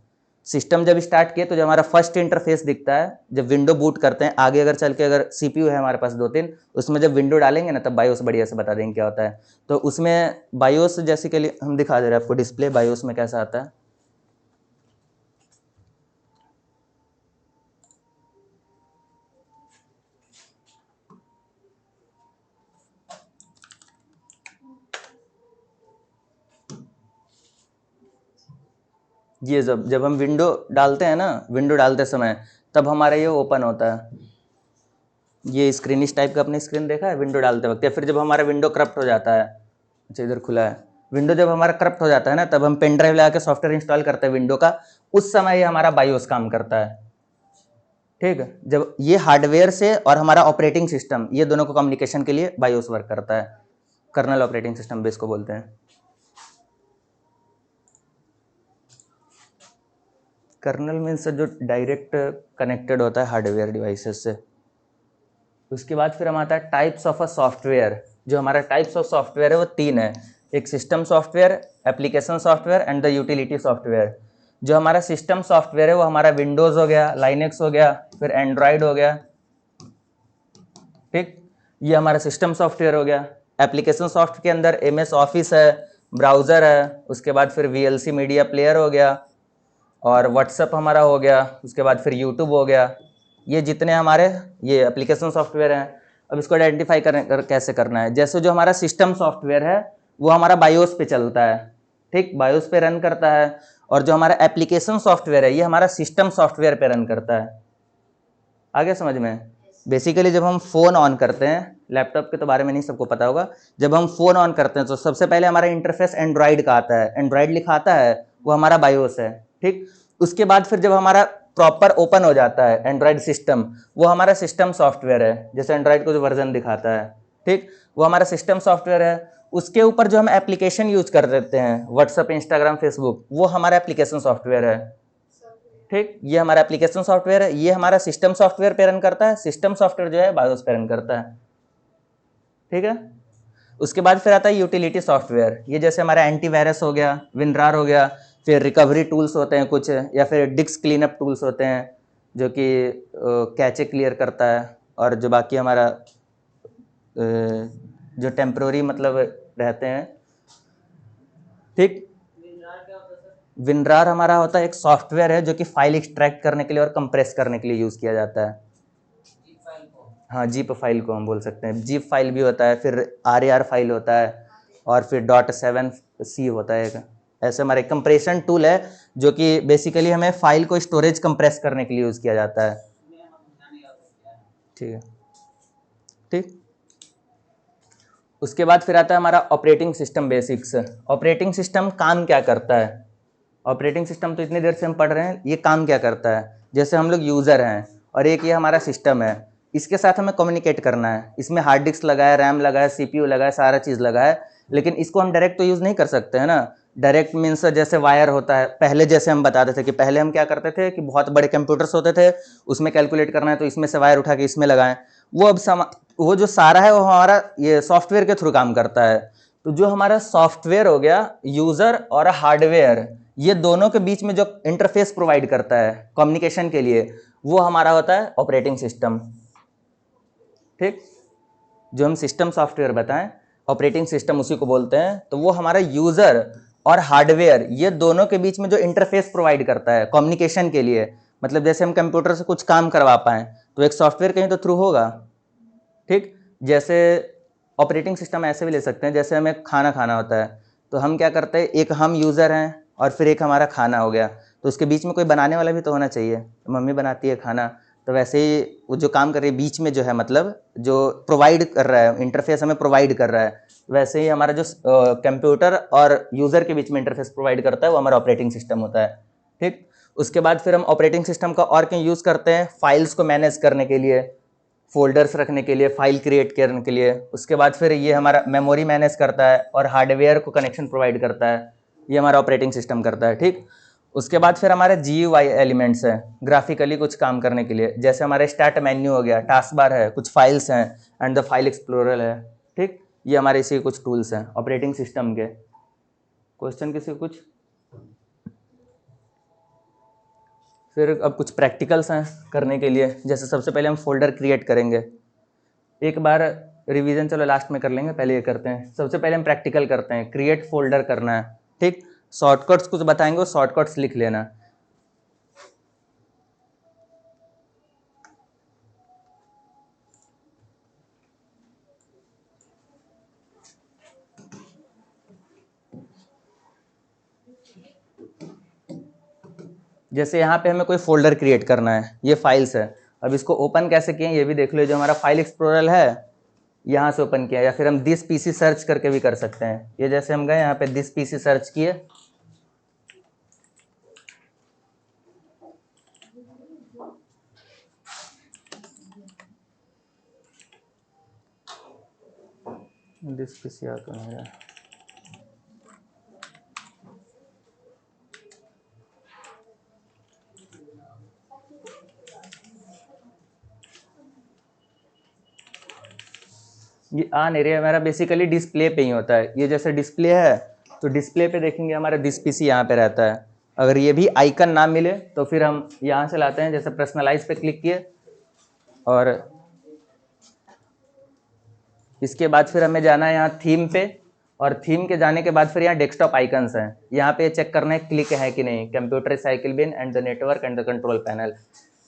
सिस्टम जब स्टार्ट किए तो जो हमारा फर्स्ट इंटरफेस दिखता है, जब विंडो बूट करते हैं, आगे अगर चल के अगर सीपीयू है हमारे पास दो तीन, उसमें जब विंडो डालेंगे ना, तब बायोस बढ़िया से बता देंगे क्या होता है। तो उसमें बायोस जैसे के लिए हम दिखा दे रहे हैं आपको, डिस्प्ले बायोस में कैसा आता है। ये जब जब हम विंडो डालते हैं ना, विंडो डालते समय, तब हमारा ये ओपन होता है। ये स्क्रीन इस टाइप का अपनी स्क्रीन देखा है विंडो डालते वक्त, या फिर जब हमारा विंडो करप्ट हो जाता है, अच्छा इधर खुला है, विंडो जब हमारा करप्ट हो जाता है ना, तब हम पेन ड्राइव लगा के सॉफ्टवेयर इंस्टॉल करते हैं विंडो का, उस समय ये हमारा बायोस काम करता है। ठीक है, जब ये हार्डवेयर से और हमारा ऑपरेटिंग सिस्टम, ये दोनों को कम्युनिकेशन के लिए बायोस वर्क करता है। कर्नल ऑपरेटिंग सिस्टम बेस को बोलते हैं। कर्नल मीन्स जो डायरेक्ट कनेक्टेड होता है हार्डवेयर डिवाइसेस से। उसके बाद फिर हम आता है टाइप्स ऑफ अ सॉफ्टवेयर। जो हमारा टाइप्स ऑफ सॉफ्टवेयर है वो 3 है, एक system software, application software and the utility software. जो हमारा सिस्टम सॉफ्टवेयर है वो हमारा विंडोज़ हो गया, लाइनेक्स हो गया, फिर एंड्रॉयड हो गया, ठीक, ये हमारा सिस्टम सॉफ्टवेयर हो गया। एप्लीकेशन सॉफ्ट के अंदर MS ऑफिस है, ब्राउज़र है, उसके बाद फिर VLC मीडिया प्लेयर हो गया, और व्हाट्सएप हमारा हो गया, उसके बाद फिर यूट्यूब हो गया। ये जितने हमारे ये एप्लीकेशन सॉफ्टवेयर हैं। अब इसको आइडेंटिफाई कैसे करना है। जैसे जो हमारा सिस्टम सॉफ्टवेयर है वो हमारा बायोस पे चलता है, ठीक, बायोस पे रन करता है। और जो हमारा एप्लीकेशन सॉफ्टवेयर है ये हमारा सिस्टम सॉफ्टवेयर पे रन करता है। आगे समझ में? बेसिकली जब हम फ़ोन ऑन करते हैं, लैपटॉप के तो बारे में नहीं सबको पता होगा, जब हम फ़ोन ऑन करते हैं तो सबसे पहले हमारा इंटरफेस एंड्रॉयड का आता है, एंड्रॉयड लिखा आता है, वो हमारा बायोस है, ठीक। उसके बाद फिर जब हमारा प्रॉपर ओपन हो जाता है एंड्रॉयड सिस्टम, वो हमारा सिस्टम सॉफ्टवेयर है, जैसे एंड्रॉयड को जो वर्जन दिखाता है, ठीक, वो हमारा सिस्टम सॉफ्टवेयर है। उसके ऊपर जो हम एप्लीकेशन यूज कर देते हैं, व्हाट्सएप, इंस्टाग्राम, फेसबुक, वो हमारा एप्लीकेशन सॉफ्टवेयर है, ठीक। ये हमारा एप्लीकेशन सॉफ्टवेयर है, ये हमारा सिस्टम सॉफ्टवेयर पे रन करता है, सिस्टम सॉफ्टवेयर जो है बायोस पे रन करता है, ठीक है। उसके बाद फिर आता है यूटिलिटी सॉफ्टवेयर। ये जैसे हमारा एंटीवायरस हो गया, विनरार हो गया, फिर रिकवरी टूल्स होते हैं कुछ, या फिर डिस्क क्लीनअप टूल्स होते हैं जो कि कैचे क्लियर करता है, और जो बाकी हमारा जो टेम्प्रोरी मतलब रहते हैं, ठीक। विनरार हमारा होता है एक सॉफ्टवेयर है जो कि फाइल एक्सट्रैक्ट करने के लिए और कंप्रेस करने के लिए यूज़ किया जाता है। हाँ, जिप फाइल को हम बोल सकते हैं, जिप फाइल भी होता है, फिर RAR फाइल होता है, और फिर .7c होता है एक। ऐसे हमारे कंप्रेशन टूल है जो कि बेसिकली हमें फाइल को स्टोरेज कंप्रेस करने के लिए यूज़ किया जाता है, ठीक है, ठीक। उसके बाद फिर आता है हमारा operating system basics. Operating system काम क्या करता है? ऑपरेटिंग सिस्टम तो इतनी देर से हम पढ़ रहे हैं, ये काम क्या करता है। जैसे हम लोग यूज़र हैं और एक ये हमारा सिस्टम है, इसके साथ हमें कम्युनिकेट करना है। इसमें हार्ड डिस्क लगा है, रैम लगा है, CPU लगा है, सारा चीज़ लगा है, लेकिन इसको हम डायरेक्ट तो यूज़ नहीं कर सकते हैं ना। डायरेक्ट मीन्स जैसे वायर होता है, पहले जैसे हम बताते थे कि पहले हम क्या करते थे कि बहुत बड़े कंप्यूटर्स होते थे, उसमें कैलकुलेट करना है तो इसमें से वायर उठा के इसमें लगाएं। वो अब वो जो सारा है वो हमारा ये सॉफ्टवेयर के थ्रू काम करता है। तो जो हमारा सॉफ्टवेयर हो गया, यूज़र और हार्डवेयर, ये दोनों के बीच में जो इंटरफेस प्रोवाइड करता है कम्युनिकेशन के लिए, वो हमारा होता है ऑपरेटिंग सिस्टम, ठीक। जो हम सिस्टम सॉफ्टवेयर बताएं, ऑपरेटिंग सिस्टम उसी को बोलते हैं। तो वो हमारा यूज़र और हार्डवेयर, ये दोनों के बीच में जो इंटरफेस प्रोवाइड करता है कम्युनिकेशन के लिए, मतलब जैसे हम कंप्यूटर से कुछ काम करवा पाएं तो एक सॉफ्टवेयर कहीं तो थ्रू होगा, ठीक। जैसे ऑपरेटिंग सिस्टम ऐसे भी ले सकते हैं, जैसे हमें खाना खाना होता है तो हम क्या करते हैं, एक हम यूज़र हैं और फिर एक हमारा खाना हो गया, तो उसके बीच में कोई बनाने वाला भी तो होना चाहिए। तो मम्मी बनाती है खाना, तो वैसे ही वो जो काम कर रही है बीच में जो है, मतलब जो प्रोवाइड कर रहा है इंटरफेस, हमें प्रोवाइड कर रहा है, वैसे ही हमारा जो कंप्यूटर और यूज़र के बीच में इंटरफेस प्रोवाइड करता है वो हमारा ऑपरेटिंग सिस्टम होता है, ठीक। उसके बाद फिर हम ऑपरेटिंग सिस्टम का और कहीं यूज़ करते हैं, फाइल्स को मैनेज करने के लिए, फोल्डर्स रखने के लिए, फाइल क्रिएट करने के लिए। उसके बाद फिर ये हमारा मेमोरी मैनेज करता है और हार्डवेयर को कनेक्शन प्रोवाइड करता है, ये हमारा ऑपरेटिंग सिस्टम करता है, ठीक। उसके बाद फिर हमारे GUI एलिमेंट्स हैं, ग्राफिकली कुछ काम करने के लिए, जैसे हमारे स्टार्ट मेन्यू हो गया, टास्क बार है, कुछ फाइल्स हैं एंड द फाइल एक्सप्लोरर है, ठीक। ये हमारे इसी कुछ टूल्स हैं ऑपरेटिंग सिस्टम के। क्वेश्चन किसी को कुछ? फिर अब कुछ प्रैक्टिकल्स हैं करने के लिए। जैसे सबसे पहले हम फोल्डर क्रिएट करेंगे, एक बार रिवीजन चलो लास्ट में कर लेंगे, पहले ये करते हैं। सबसे पहले हम प्रैक्टिकल करते हैं, क्रिएट फोल्डर करना है, ठीक। शॉर्टकट्स कुछ बताएंगे, वो शॉर्टकट्स लिख लेना। जैसे यहाँ पे हमें कोई फोल्डर क्रिएट करना है, ये फाइल्स है। अब इसको ओपन कैसे किए ये भी देख लो। जो हमारा फाइल एक्सप्लोरर है यहाँ से ओपन किया, या फिर हम दिस PC सर्च करके भी कर सकते हैं। ये जैसे हम गए यहाँ पे दिस PC सर्च किए, दिस पीसी आ तो नहीं रहा। ये आ नहीं रहा है मेरा, बेसिकली डिस्प्ले पे ही होता है। ये जैसे डिस्प्ले है तो डिस्प्ले पे देखेंगे हमारा दिस पीसी यहाँ पे रहता है। अगर ये भी आइकन ना मिले तो फिर हम यहाँ से लाते हैं, जैसे पर्सनलाइज पे क्लिक किए और इसके बाद फिर हमें जाना है यहाँ थीम पे, और थीम के जाने के बाद फिर यहाँ डेस्कटॉप आइकन्स हैं। यहाँ पे चेक करना है क्लिक है कि नहीं, computer cycle bin and the network and the control panel.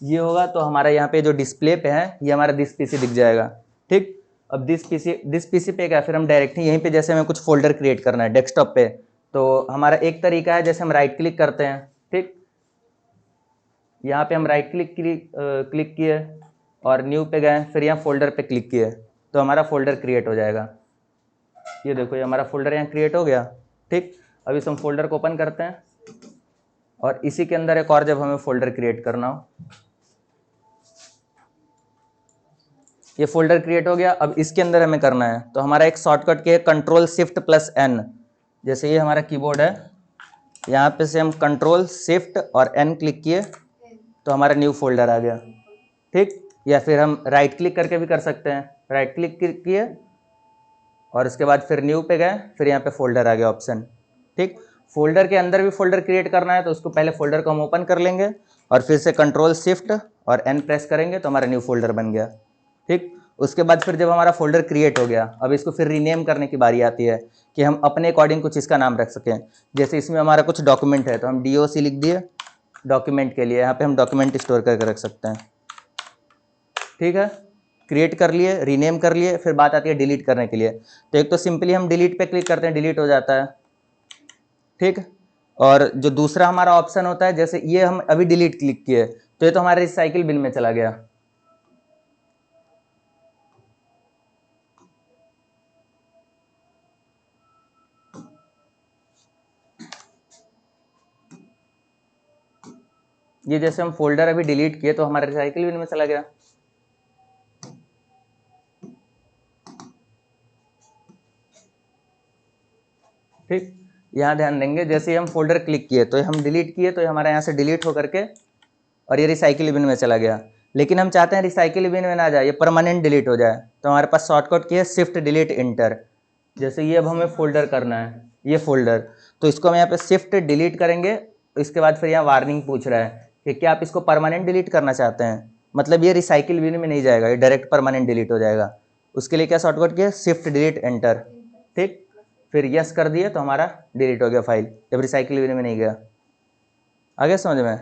ये होगा तो हमारा यहाँ पे जो डिस्प्ले पे है ये हमारा दिस पीसी दिख जाएगा। ठीक, अब दिस पीसी पे क्या, फिर हम डायरेक्टली यहीं पे जैसे हमें कुछ फोल्डर क्रिएट करना है डेस्कटॉप पे, तो हमारा एक तरीका है जैसे हम राइट क्लिक करते हैं। ठीक, यहाँ पे हम राइट क्लिक किए और न्यू पे गए, फिर यहाँ फोल्डर पे क्लिक किए तो हमारा फोल्डर क्रिएट हो जाएगा। ये देखो ये हमारा फोल्डर यहाँ क्रिएट हो गया। ठीक, अब इस हम फोल्डर को ओपन करते हैं और इसी के अंदर एक और जब हमें फोल्डर क्रिएट करना हो, ये फोल्डर क्रिएट हो गया। अब इसके अंदर हमें करना है तो हमारा एक शॉर्टकट की है Ctrl+Shift+N। जैसे ये हमारा कीबोर्ड है, यहाँ पे से हम Ctrl+Shift और N क्लिक किए तो हमारा न्यू फोल्डर आ गया। ठीक, या फिर हम राइट क्लिक करके भी कर सकते हैं, राइट क्लिक किए और उसके बाद फिर न्यू पे गए, फिर यहाँ पे फोल्डर आ गया ऑप्शन। ठीक, फोल्डर के अंदर भी फोल्डर क्रिएट करना है तो उसको पहले फोल्डर को हम ओपन कर लेंगे और फिर से Ctrl+Shift और N प्रेस करेंगे तो हमारा न्यू फोल्डर बन गया। ठीक, उसके बाद फिर जब हमारा फोल्डर क्रिएट हो गया, अब इसको फिर रीनेम करने की बारी आती है कि हम अपने अकॉर्डिंग कुछ इसका नाम रख सकें। जैसे इसमें हमारा कुछ डॉक्यूमेंट है तो हम DOC लिख दिए डॉक्यूमेंट के लिए, यहाँ पे हम डॉक्यूमेंट स्टोर करके रख सकते हैं। ठीक है, क्रिएट कर लिए, रीनेम कर लिए, फिर बात आती है डिलीट करने के लिए। तो एक तो सिंपली हम डिलीट पे क्लिक करते हैं, डिलीट हो जाता है। ठीक, और जो दूसरा हमारा ऑप्शन होता है, जैसे ये हम अभी डिलीट क्लिक किए तो ये तो हमारे रिसाइकिल बिन में चला गया। ये जैसे हम फोल्डर अभी डिलीट किए तो हमारे रिसाइकिल बिन में चला गया। ठीक, यहाँ ध्यान देंगे जैसे हम फोल्डर क्लिक किए तो हम डिलीट किए तो हमारा यहाँ से डिलीट होकर के और ये रिसाइकिल बिन में चला गया। लेकिन हम चाहते हैं रिसाइकिल बिन में ना जाए, ये परमानेंट डिलीट हो जाए, तो हमारे पास शॉर्टकट की है शिफ्ट डिलीट इंटर। जैसे ये अब हमें फोल्डर करना है, ये फोल्डर, तो इसको हम यहाँ पे शिफ्ट डिलीट करेंगे। इसके बाद फिर यहाँ वार्निंग पूछ रहा है कि क्या आप इसको परमानेंट डिलीट करना चाहते हैं, मतलब ये रिसाइकिल बिन में नहीं जाएगा, ये डायरेक्ट परमानेंट डिलीट हो जाएगा। उसके लिए क्या शॉर्टकट की है, शिफ्ट डिलीट एंटर। ठीक, फिर यस कर दिए तो हमारा डिलीट हो गया फाइल, जब रिसाइकिल बिन में नहीं गया। आगे समझ में?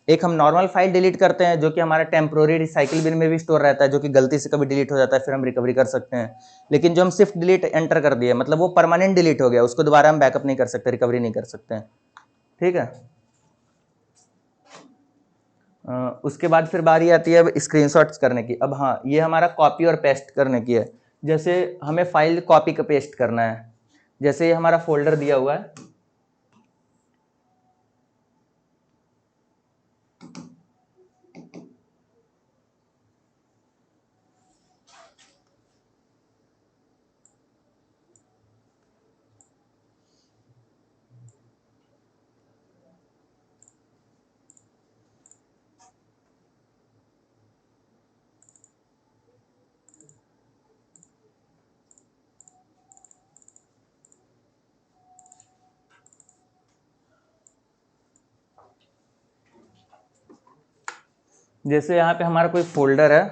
एक हम नॉर्मल फाइल डिलीट करते हैं जो कि हमारा टेम्प्रोरी रिसाइकिल बिन में भी स्टोर रहता है, जो कि गलती से कभी डिलीट हो जाता है, फिर हम रिकवरी कर सकते हैं। लेकिन जो हम शिफ्ट डिलीट एंटर कर दिए, मतलब वो परमानेंट डिलीट हो गया, उसको दोबारा हम बैकअप नहीं कर सकते, रिकवरी नहीं कर सकते हैं। ठीक है, उसके बाद फिर बारी आती है अब स्क्रीनशॉट्स करने की। अब हाँ, ये हमारा कॉपी और पेस्ट करने की है। जैसे हमें फाइल कॉपी का पेस्ट करना है, जैसे ये हमारा फोल्डर दिया हुआ है, जैसे यहाँ पे हमारा कोई फोल्डर है।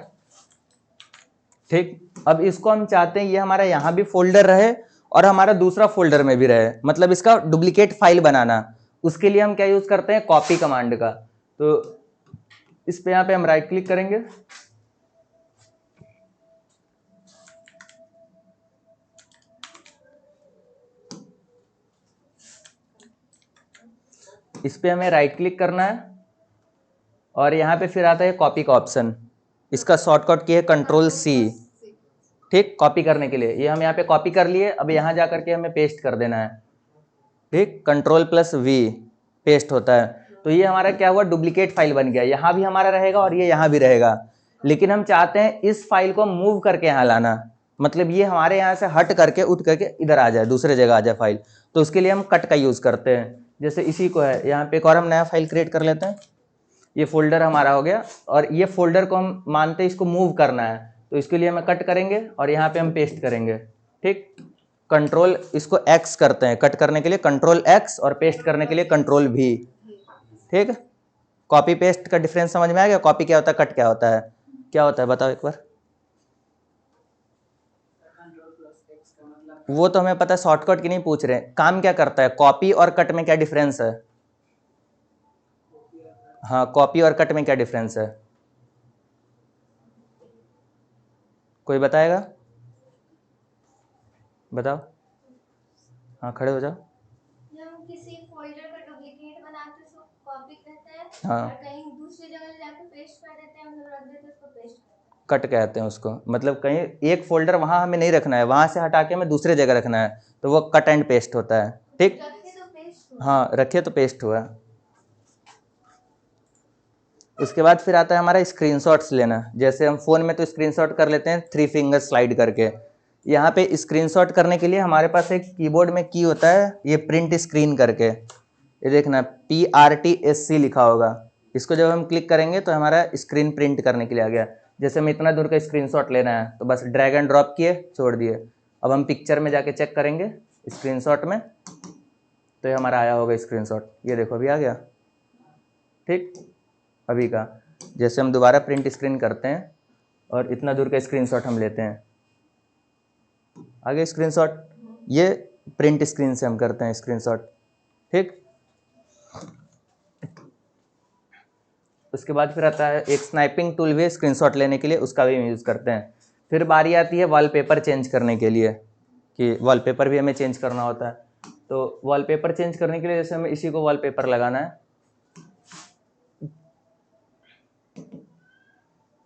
ठीक, अब इसको हम चाहते हैं ये हमारा यहाँ भी फोल्डर रहे और हमारा दूसरा फोल्डर में भी रहे, मतलब इसका डुप्लीकेट फाइल बनाना। उसके लिए हम क्या यूज करते हैं, कॉपी कमांड का। तो इस पे यहाँ पे हम राइट क्लिक करेंगे, इस पे हमें राइट क्लिक करना है और यहाँ पे फिर आता है कॉपी का ऑप्शन। इसका शॉर्टकट की है Ctrl+C। ठीक, कॉपी करने के लिए ये हम यहाँ पे कॉपी कर लिए। अब यहाँ जा करके हमें पेस्ट कर देना है। ठीक, Ctrl+V पेस्ट होता है। तो ये हमारा क्या हुआ, डुप्लीकेट फाइल बन गया, यहाँ भी हमारा रहेगा और ये यहाँ भी रहेगा। लेकिन हम चाहते हैं इस फाइल को मूव करके यहाँ लाना, मतलब ये हमारे यहाँ से हट करके उठ करके इधर आ जाए, दूसरे जगह आ जाए फाइल, तो उसके लिए हम कट का यूज़ करते हैं। जैसे इसी को है, यहाँ पे एक और हम नया फाइल क्रिएट कर लेते हैं। ये फोल्डर हमारा हो गया, और ये फोल्डर को हम मानते हैं इसको मूव करना है, तो इसके लिए हम कट करेंगे और यहाँ पे हम पेस्ट करेंगे। ठीक, कंट्रोल इसको एक्स करते हैं कट करने के लिए, कंट्रोल एक्स, और पेस्ट करने के लिए कंट्रोल भी। ठीक, कॉपी पेस्ट का डिफरेंस समझ में आ गया? कॉपी क्या होता है, कट क्या होता है, क्या होता है बताओ एक बार। वो तो हमें पता है, शॉर्टकट की नहीं पूछ रहे हैं, काम क्या करता है, कॉपी और कट में क्या डिफरेंस है? हाँ, कॉपी और कट में क्या डिफरेंस है, कोई बताएगा? बताओ। हाँ, खड़े हो जाओ। जब हम किसी फोल्डर का डुप्लीकेट बनाते हैं उसको कॉपी कहते हैं, हाँ, और कहीं दूसरी जगह ले जाकर पेस्ट कर देते हैं, मतलब रख देते हैं उसको पेस्ट करते हैं। कट कहते हैं उसको, मतलब कहीं एक फोल्डर वहाँ हमें नहीं रखना है, वहाँ से हटा के हमें दूसरे जगह रखना है, तो वो कट एंड पेस्ट होता है। ठीक, रखे तो पेस्ट हुआ। हाँ, रखे तो पेस्ट हुआ। उसके बाद फिर आता है हमारा स्क्रीनशॉट्स लेना। जैसे हम फ़ोन में तो स्क्रीनशॉट कर लेते हैं 3 फिंगर स्लाइड करके, यहाँ पे स्क्रीनशॉट करने के लिए हमारे पास एक कीबोर्ड में की होता है, ये प्रिंट स्क्रीन करके, ये देखना PRTSC लिखा होगा। इसको जब हम क्लिक करेंगे तो हमारा स्क्रीन प्रिंट करने के लिए आ गया। जैसे हमें इतना दूर का स्क्रीनशॉट लेना है तो बस ड्रैग एंड ड्रॉप किए, छोड़ दिए। अब हम पिक्चर में जाके चेक करेंगे स्क्रीनशॉट में, तो ये हमारा आया होगा स्क्रीनशॉट, ये देखो अभी आ गया। ठीक, अभी का जैसे हम दोबारा प्रिंट स्क्रीन करते हैं और इतना दूर का स्क्रीनशॉट हम लेते हैं, आगे स्क्रीनशॉट, ये प्रिंट स्क्रीन से हम करते हैं स्क्रीनशॉट। ठीक, उसके बाद फिर आता है एक स्नैपिंग टूल भी स्क्रीनशॉट लेने के लिए, उसका भी यूज़ करते हैं। फिर बारी आती है वॉलपेपर चेंज करने के लिए, कि वॉलपेपर भी हमें चेंज करना होता है। तो वॉलपेपर चेंज करने के लिए जैसे हमें इसी को वॉलपेपर लगाना है,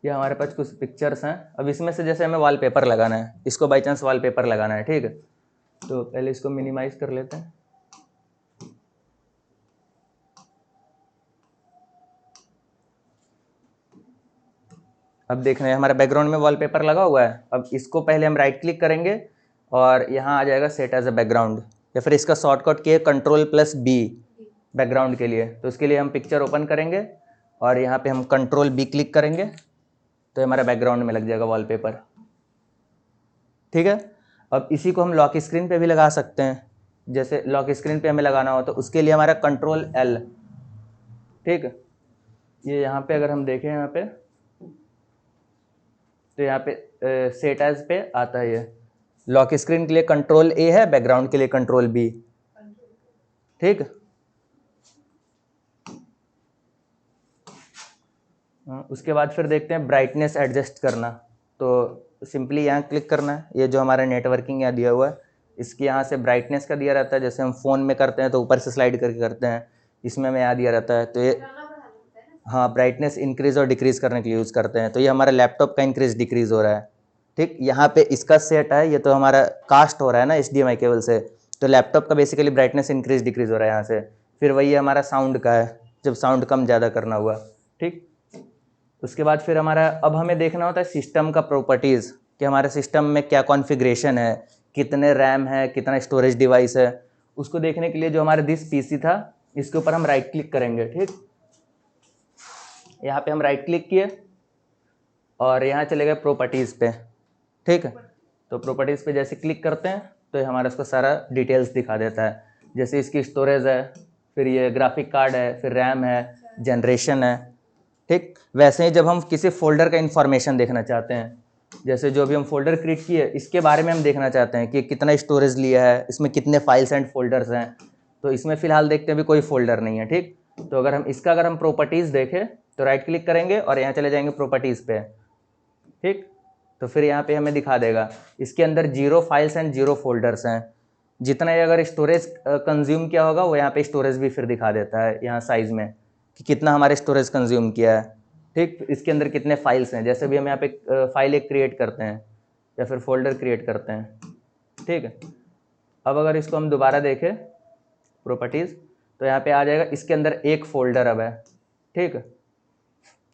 ये हमारे पास कुछ पिक्चर्स हैं। अब इसमें से जैसे हमें वॉलपेपर लगाना है, इसको बाई चांस वॉलपेपर लगाना है, ठीक है, तो पहले इसको मिनिमाइज कर लेते हैं। अब देख रहे हैं हमारे बैकग्राउंड में वॉलपेपर लगा हुआ है। अब इसको पहले हम राइट क्लिक करेंगे और यहाँ आ जाएगा सेट एज अ बैकग्राउंड, या फिर इसका शॉर्टकट की है Ctrl+B बैकग्राउंड के लिए। तो उसके लिए हम पिक्चर ओपन करेंगे और यहाँ पे हम Ctrl+B क्लिक करेंगे, तो हमारा बैकग्राउंड में लग जाएगा वॉलपेपर। ठीक है, अब इसी को हम लॉक स्क्रीन पे भी लगा सकते हैं। जैसे लॉक स्क्रीन पे हमें लगाना हो तो उसके लिए हमारा Ctrl+L। ठीक, ये यहाँ पे अगर हम देखें यहाँ पे, तो यहाँ पे सेट एज पे आता है। ये लॉक स्क्रीन के लिए Ctrl+A है, बैकग्राउंड के लिए Ctrl+B। ठीक, उसके बाद फिर देखते हैं ब्राइटनेस एडजस्ट करना। तो सिंपली यहाँ क्लिक करना है, ये जो हमारा नेटवर्किंग यहाँ दिया हुआ है, इसके यहाँ से ब्राइटनेस का दिया रहता है। जैसे हम फ़ोन में करते हैं तो ऊपर से स्लाइड करके करते हैं, इसमें हमें यहाँ दिया रहता है। तो ये हाँ, ब्राइटनेस इंक्रीज़ और डिक्रीज़ करने के लिए यूज़ करते हैं। तो ये हमारा लैपटॉप का इंक्रीज़ डिक्रीज़ हो रहा है। ठीक, यहाँ पे इसका सेट है, ये तो हमारा कास्ट हो रहा है ना HDMI केबल से, तो लैपटॉप का बेसिकली ब्राइटनेस इंक्रीज़ डिक्रीज़ हो रहा है यहाँ से। फिर वही हमारा साउंड का है, जब साउंड कम ज़्यादा करना हुआ। ठीक, उसके बाद फिर हमारा अब हमें देखना होता है सिस्टम का प्रॉपर्टीज़, कि हमारे सिस्टम में क्या कॉन्फ़िगरेशन है, कितने रैम है, कितना स्टोरेज डिवाइस है। उसको देखने के लिए जो हमारा दिस पीसी था, इसके ऊपर हम राइट क्लिक करेंगे। ठीक, यहाँ पे हम राइट क्लिक किए और यहाँ चले गए प्रॉपर्टीज़ पे। ठीक है, तो प्रॉपर्टीज़ पे जैसे क्लिक करते हैं तो ये हमारा इसको सारा डिटेल्स दिखा देता है। जैसे इसकी स्टोरेज है, फिर ये ग्राफिक कार्ड है, फिर रैम है, जनरेशन है। ठीक, वैसे ही जब हम किसी फोल्डर का इंफॉर्मेशन देखना चाहते हैं, जैसे जो भी हम फोल्डर क्रिएट किए इसके बारे में हम देखना चाहते हैं कि कितना स्टोरेज लिया है, इसमें कितने फाइल्स एंड फोल्डर्स हैं, तो इसमें फ़िलहाल देखते हैं अभी कोई फोल्डर नहीं है। ठीक, तो अगर हम प्रॉपर्टीज़ देखें तो राइट क्लिक करेंगे और यहाँ चले जाएंगे प्रॉपर्टीज़ पे। ठीक, तो फिर यहाँ पे हमें दिखा देगा इसके अंदर 0 फाइल्स एंड 0 फोल्डर्स हैं। जितना ये अगर स्टोरेज कंज्यूम किया होगा वो यहाँ पे स्टोरेज भी फिर दिखा देता है यहाँ साइज़ में, कि कितना हमारे स्टोरेज कंज्यूम किया है। ठीक, इसके अंदर कितने फाइल्स हैं, जैसे भी हम यहाँ पे फाइल एक क्रिएट करते हैं या फिर फोल्डर क्रिएट करते हैं। ठीक है, अब अगर इसको हम दोबारा देखें प्रॉपर्टीज़, तो यहाँ पे आ जाएगा इसके अंदर एक फोल्डर अब है। ठीक है,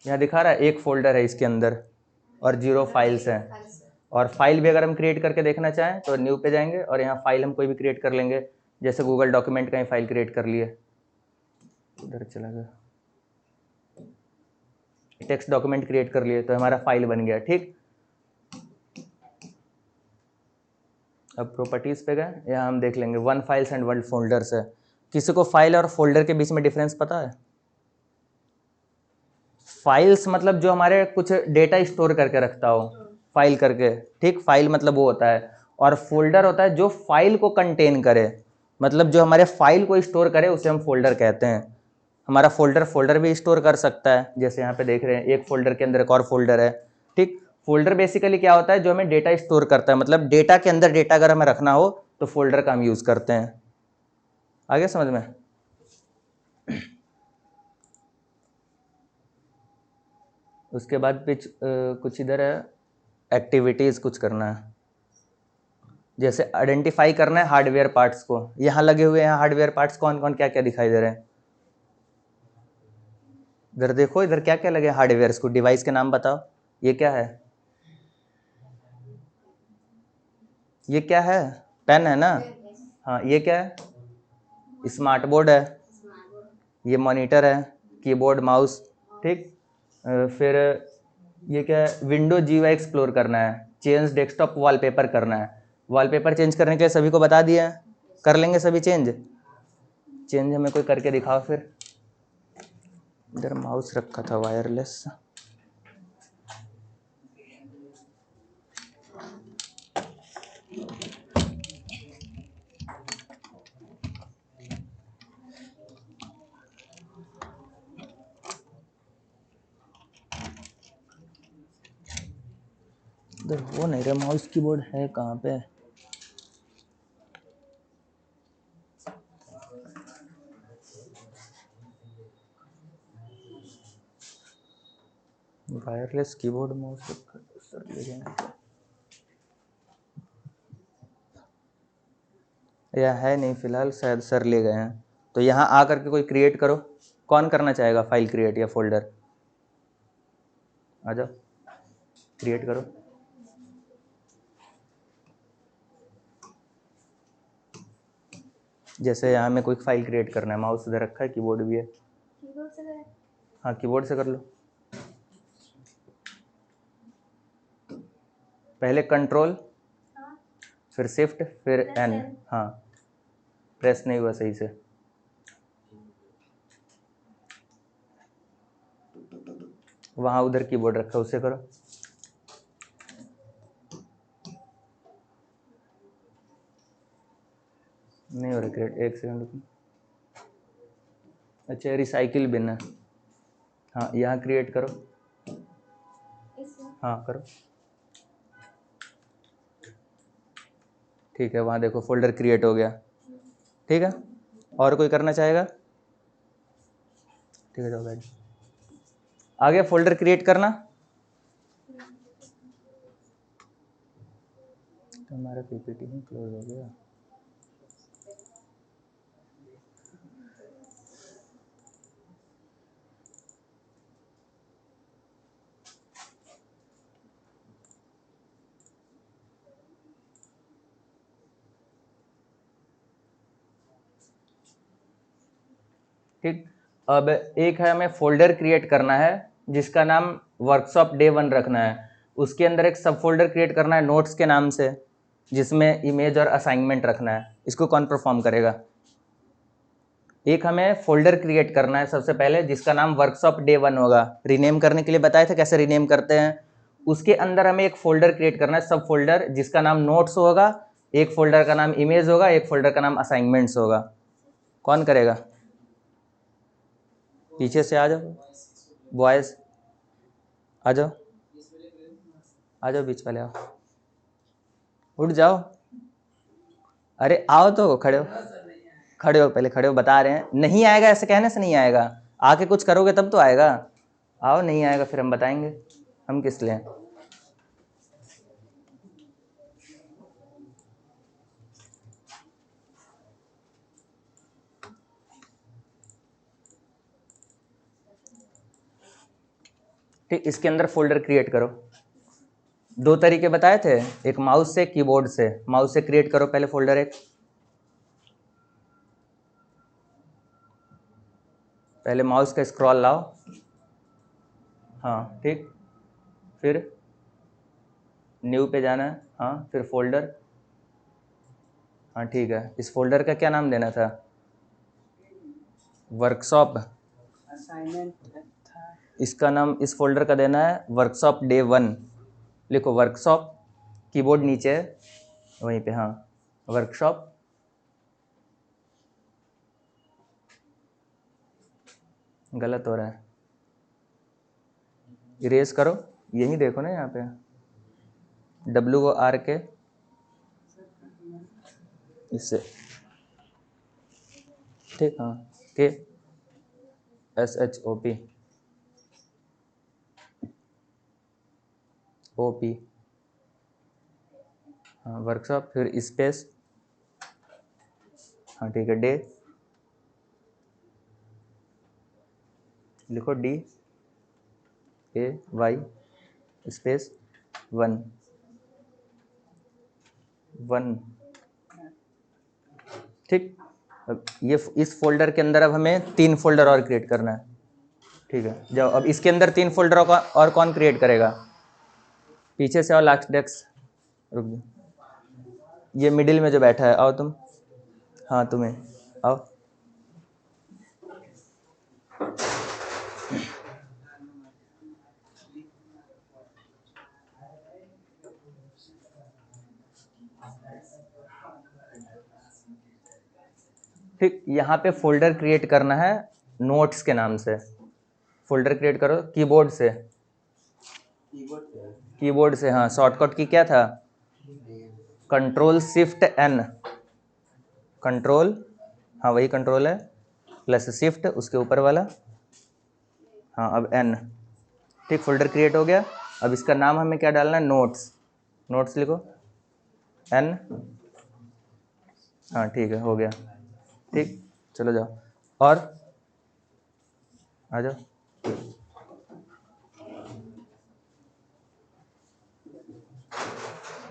यहाँ दिखा रहा है एक फोल्डर है इसके अंदर और 0 फाइल्स हैं। और फाइल भी अगर हम क्रिएट करके देखना चाहें तो न्यू पे जाएंगे और यहाँ फाइल हम कोई भी क्रिएट कर लेंगे, जैसे गूगल डॉक्यूमेंट का ही फाइल क्रिएट कर लिए, उधर चला गया, टेक्स्ट डॉक्यूमेंट क्रिएट कर लिए तो हमारा फाइल बन गया। ठीक, अब प्रॉपर्टीज पे गए, यहाँ हम देख लेंगे one files and one folders है। किसी को फाइल और फोल्डर के बीच में डिफरेंस पता है? फाइल्स मतलब जो हमारे कुछ डेटा स्टोर करके रखता हो, फाइल करके, ठीक, फाइल मतलब वो होता है। और फोल्डर होता है जो फाइल को कंटेन करे, मतलब जो हमारे फाइल को स्टोर करे उसे हम फोल्डर कहते हैं। हमारा फोल्डर भी स्टोर कर सकता है, जैसे यहाँ पे देख रहे हैं एक फोल्डर के अंदर एक और फोल्डर है। ठीक, फोल्डर बेसिकली क्या होता है, जो हमें डेटा स्टोर करता है, मतलब डेटा के अंदर डेटा अगर हमें रखना हो तो फोल्डर का हम यूज करते हैं। आगे समझ में? उसके बाद कुछ इधर है, एक्टिविटीज कुछ करना है, जैसे आइडेंटिफाई करना है हार्डवेयर पार्ट्स को। यहाँ लगे हुए हैं हार्डवेयर पार्ट्स, कौन कौन क्या क्या दिखाई दे रहे हैं? इधर देखो, इधर क्या क्या लगे हार्डवेयर को, डिवाइस के नाम बताओ। ये क्या है? ये क्या है? पेन है ना? हाँ, ये क्या है? स्मार्ट बोर्ड है। ये मॉनिटर है, कीबोर्ड, माउस। ठीक, फिर ये क्या है? विंडो जीयूआई एक्सप्लोर करना है, चेंज डेस्कटॉप वॉलपेपर करना है। वॉलपेपर चेंज करने के लिए सभी को बता दिया है, कर लेंगे सभी चेंज। चेंज हमें कोई करके दिखाओ फिर। इधर माउस रखा था वायरलेस, इधर वो नहीं रहा, माउस कीबोर्ड है कहाँ पे? वायरलेस कीबोर्ड माउस रखा सर, ले जाएंगे या है नहीं फिलहाल, शायद सर ले गए हैं। तो यहाँ आ करके कोई क्रिएट करो। कौन करना चाहेगा फाइल क्रिएट या फोल्डर? आ जाओ, क्रिएट करो। जैसे यहाँ में कोई फाइल क्रिएट करना है, माउस इधर रखा है, कीबोर्ड भी है। कीबोर्ड से करें? हाँ, कीबोर्ड से कर लो। पहले कंट्रोल, हाँ, फिर शिफ्ट, फिर प्रेस एन। एन। हाँ, प्रेस नहीं हुआ सही से। वहाँ उधर कीबोर्ड रखा, उससे करो। नहीं हो रहा क्रिएट, एक सेकंड रुको। अच्छा, रिसाइकिल बिन है। हाँ, यहाँ क्रिएट करो। इसमें हाँ करो, ठीक है। वहाँ देखो फोल्डर क्रिएट हो गया। ठीक है, और कोई करना चाहेगा? ठीक है, जाओ बैठ। आगे फोल्डर क्रिएट करना। तो हमारा पीपीटी ही क्लोज हो गया। ठीक, अब एक है हमें फोल्डर क्रिएट करना है जिसका नाम वर्कशॉप डे 1 रखना है। उसके अंदर एक सब फोल्डर क्रिएट करना है नोट्स के नाम से, जिसमें इमेज और असाइनमेंट रखना है। इसको कौन परफॉर्म करेगा? एक हमें फोल्डर क्रिएट करना है सबसे पहले जिसका नाम वर्कशॉप डे 1 होगा। रीनेम करने के लिए बताए थे कैसे रीनेम करते हैं। उसके अंदर हमें एक फोल्डर क्रिएट करना है, सब फोल्डर, जिसका नाम नोट्स होगा, एक फोल्डर का नाम इमेज होगा, एक फोल्डर का नाम असाइनमेंट्स होगा। कौन करेगा? पीछे से आ जाओ बॉयज, आ जाओ, आ जाओ बीच वाले, आओ, उठ जाओ। अरे आओ तो, खड़े हो, खड़े हो, पहले खड़े हो, बता रहे हैं। नहीं आएगा ऐसे कहने से नहीं आएगा, आके कुछ करोगे तब तो आएगा। आओ, नहीं आएगा फिर हम बताएंगे, हम किस लिए। ठीक, इसके अंदर फोल्डर क्रिएट करो। दो तरीके बताए थे, एक माउस से, कीबोर्ड से। माउस से क्रिएट करो पहले फोल्डर एक, पहले माउस का स्क्रॉल लाओ, हाँ ठीक, फिर न्यू पे जाना है, हाँ फिर फोल्डर, हाँ ठीक है। इस फोल्डर का क्या नाम देना था? वर्कशॉप। असाइनमेंट था। इसका नाम इस फोल्डर का देना है वर्कशॉप डे 1। लिखो वर्कशॉप, कीबोर्ड नीचे है वहीं पे, हाँ वर्कशॉप, गलत हो रहा है, इरेज करो, यही देखो ना यहाँ पे, WOR के इससे, ठीक, हाँ के SHOP OP, हाँ वर्कशॉप, फिर स्पेस, हाँ ठीक है, डे, लिखो DAY स्पेस 1 1, ठीक। अब ये इस फोल्डर के अंदर अब हमें 3 फोल्डर और क्रिएट करना है, ठीक है। जाओ अब इसके अंदर 3 फोल्डर और कौन क्रिएट करेगा? पीछे से आओ, लास्ट डेस्क, रुक जाओ, ये मिडिल में जो बैठा है, आओ तुम, हाँ तुम्हें, आओ। ठीक, यहाँ पे फोल्डर क्रिएट करना है नोट्स के नाम से। फोल्डर क्रिएट करो कीबोर्ड से, कीबोर्ड से, हाँ शॉर्टकट की क्या था? Ctrl+Shift+N, कंट्रोल, हाँ वही कंट्रोल है, प्लस शिफ्ट उसके ऊपर वाला, हाँ अब N, ठीक। फोल्डर क्रिएट हो गया। अब इसका नाम हमें क्या डालना है? नोट्स, नोट्स लिखो N, हाँ ठीक है, हो गया, ठीक। चलो जाओ और आ जाओ।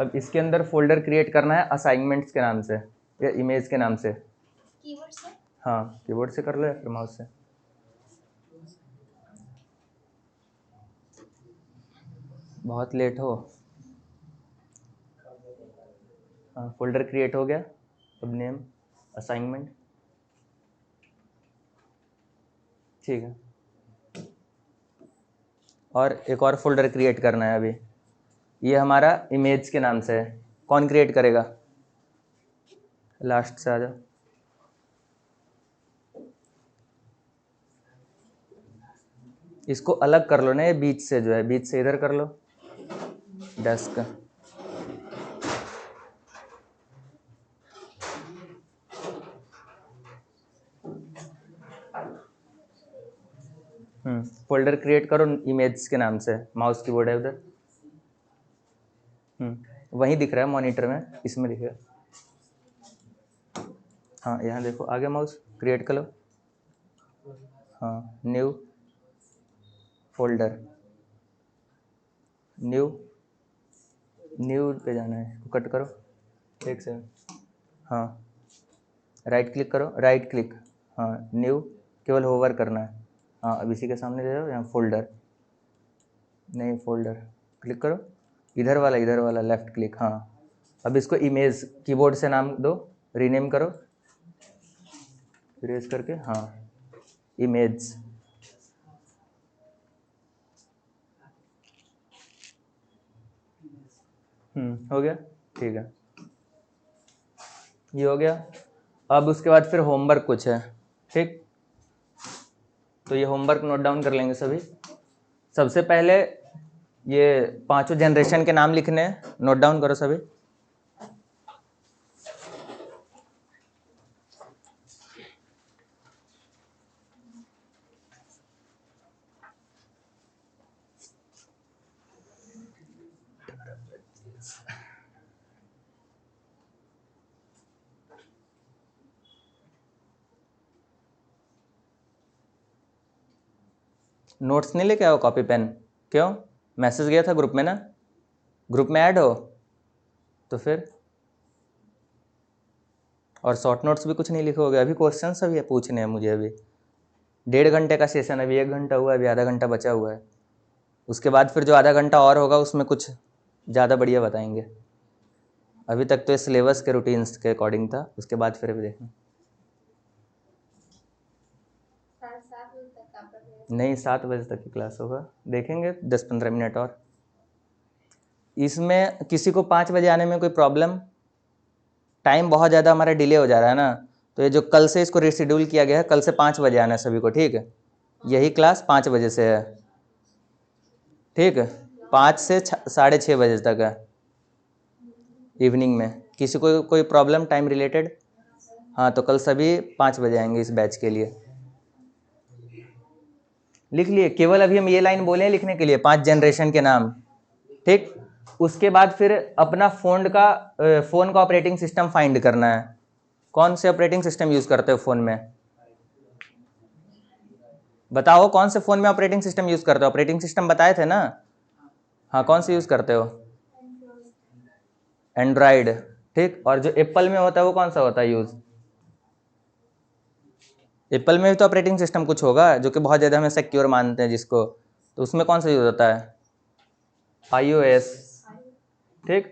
अब इसके अंदर फोल्डर क्रिएट करना है असाइनमेंट्स के नाम से या इमेज के नाम से। कीवर्ड से? हाँ कीबोर्ड से कर लो या फिर माउस से। बहुत लेट हो। हाँ फोल्डर क्रिएट हो गया। अब नेम असाइनमेंट, ठीक है। और एक और फोल्डर क्रिएट करना है अभी, ये हमारा इमेज के नाम से है। कौन क्रिएट करेगा? लास्ट से आ जाओ। इसको अलग कर लो ना, ये बीच से जो है, बीच से इधर कर लो डेस्क। फोल्डर क्रिएट करो इमेज के नाम से, माउस कीबोर्ड है उधर, वहीं दिख रहा है मॉनिटर में, इसमें दिखेगा, हाँ यहाँ देखो, आगे माउस क्रिएट कर लो, हाँ न्यू फोल्डर, न्यू, न्यू पे जाना है, इसको कट करो, एक सेकंड, हाँ राइट क्लिक करो, राइट क्लिक, हाँ न्यू, केवल होवर करना है, हाँ अब इसी के सामने ले जाओ, यहाँ फोल्डर, नहीं फोल्डर क्लिक करो, इधर वाला लेफ्ट क्लिक, हाँ। अब इसको इमेज कीबोर्ड से नाम दो, रीनेम करो, इरेज करके, हाँ इमेज, हो गया, ठीक है, ये हो गया। अब उसके बाद फिर होमवर्क कुछ है, ठीक। तो ये होमवर्क नोट डाउन कर लेंगे सभी। सबसे पहले ये 5 जनरेशन के नाम लिखने हैं, नोट डाउन करो सभी। नोट्स नहीं लेके आओ, कॉपी पेन, क्यों? मैसेज गया था ग्रुप में ना, ग्रुप में ऐड हो तो फिर, और शॉर्ट नोट्स भी कुछ नहीं लिखोगे? अभी क्वेश्चन सभी है पूछने हैं मुझे। अभी 1.5 घंटे का सेशन, अभी 1 घंटा हुआ है, अभी आधा घंटा बचा हुआ है। उसके बाद फिर जो आधा घंटा और होगा उसमें कुछ ज़्यादा बढ़िया बताएंगे। अभी तक तो ये सिलेबस के रूटीन्स के अकॉर्डिंग था, उसके बाद फिर भी देखना। 7:30 बजे तक आपका क्लास? नहीं, 7 बजे तक की क्लास होगा, देखेंगे 10-15 मिनट और। इसमें किसी को 5 बजे आने में कोई प्रॉब्लम? टाइम बहुत ज़्यादा हमारा डिले हो जा रहा है ना, तो ये जो कल से इसको रिशेड्यूल किया गया है, कल से 5 बजे आना है सभी को, ठीक है? यही क्लास 5 बजे से है, ठीक है? 5 से 6:30 बजे तक है इवनिंग में। किसी को कोई प्रॉब्लम टाइम रिलेटेड? हाँ, तो कल सभी 5 बजे आएंगे इस बैच के लिए। लिख लिए? केवल अभी हम ये लाइन बोले हैं लिखने के लिए, 5 जनरेशन के नाम, ठीक? उसके बाद फिर अपना फ़ोन का ऑपरेटिंग सिस्टम फाइंड करना है। कौन से ऑपरेटिंग सिस्टम यूज़ करते हो फ़ोन में? बताओ कौन से फ़ोन में ऑपरेटिंग सिस्टम यूज़ करते हो? ऑपरेटिंग सिस्टम बताए थे ना? हाँ, कौन से यूज़ करते हो? एंड्रॉयड, ठीक। और जो एप्पल में होता है वो कौन सा होता है यूज़? एप्पल में भी तो ऑपरेटिंग सिस्टम कुछ होगा जो कि बहुत ज़्यादा हमें सिक्योर मानते हैं जिसको, तो उसमें कौन सा यूज़ होता है? iOS, ठीक।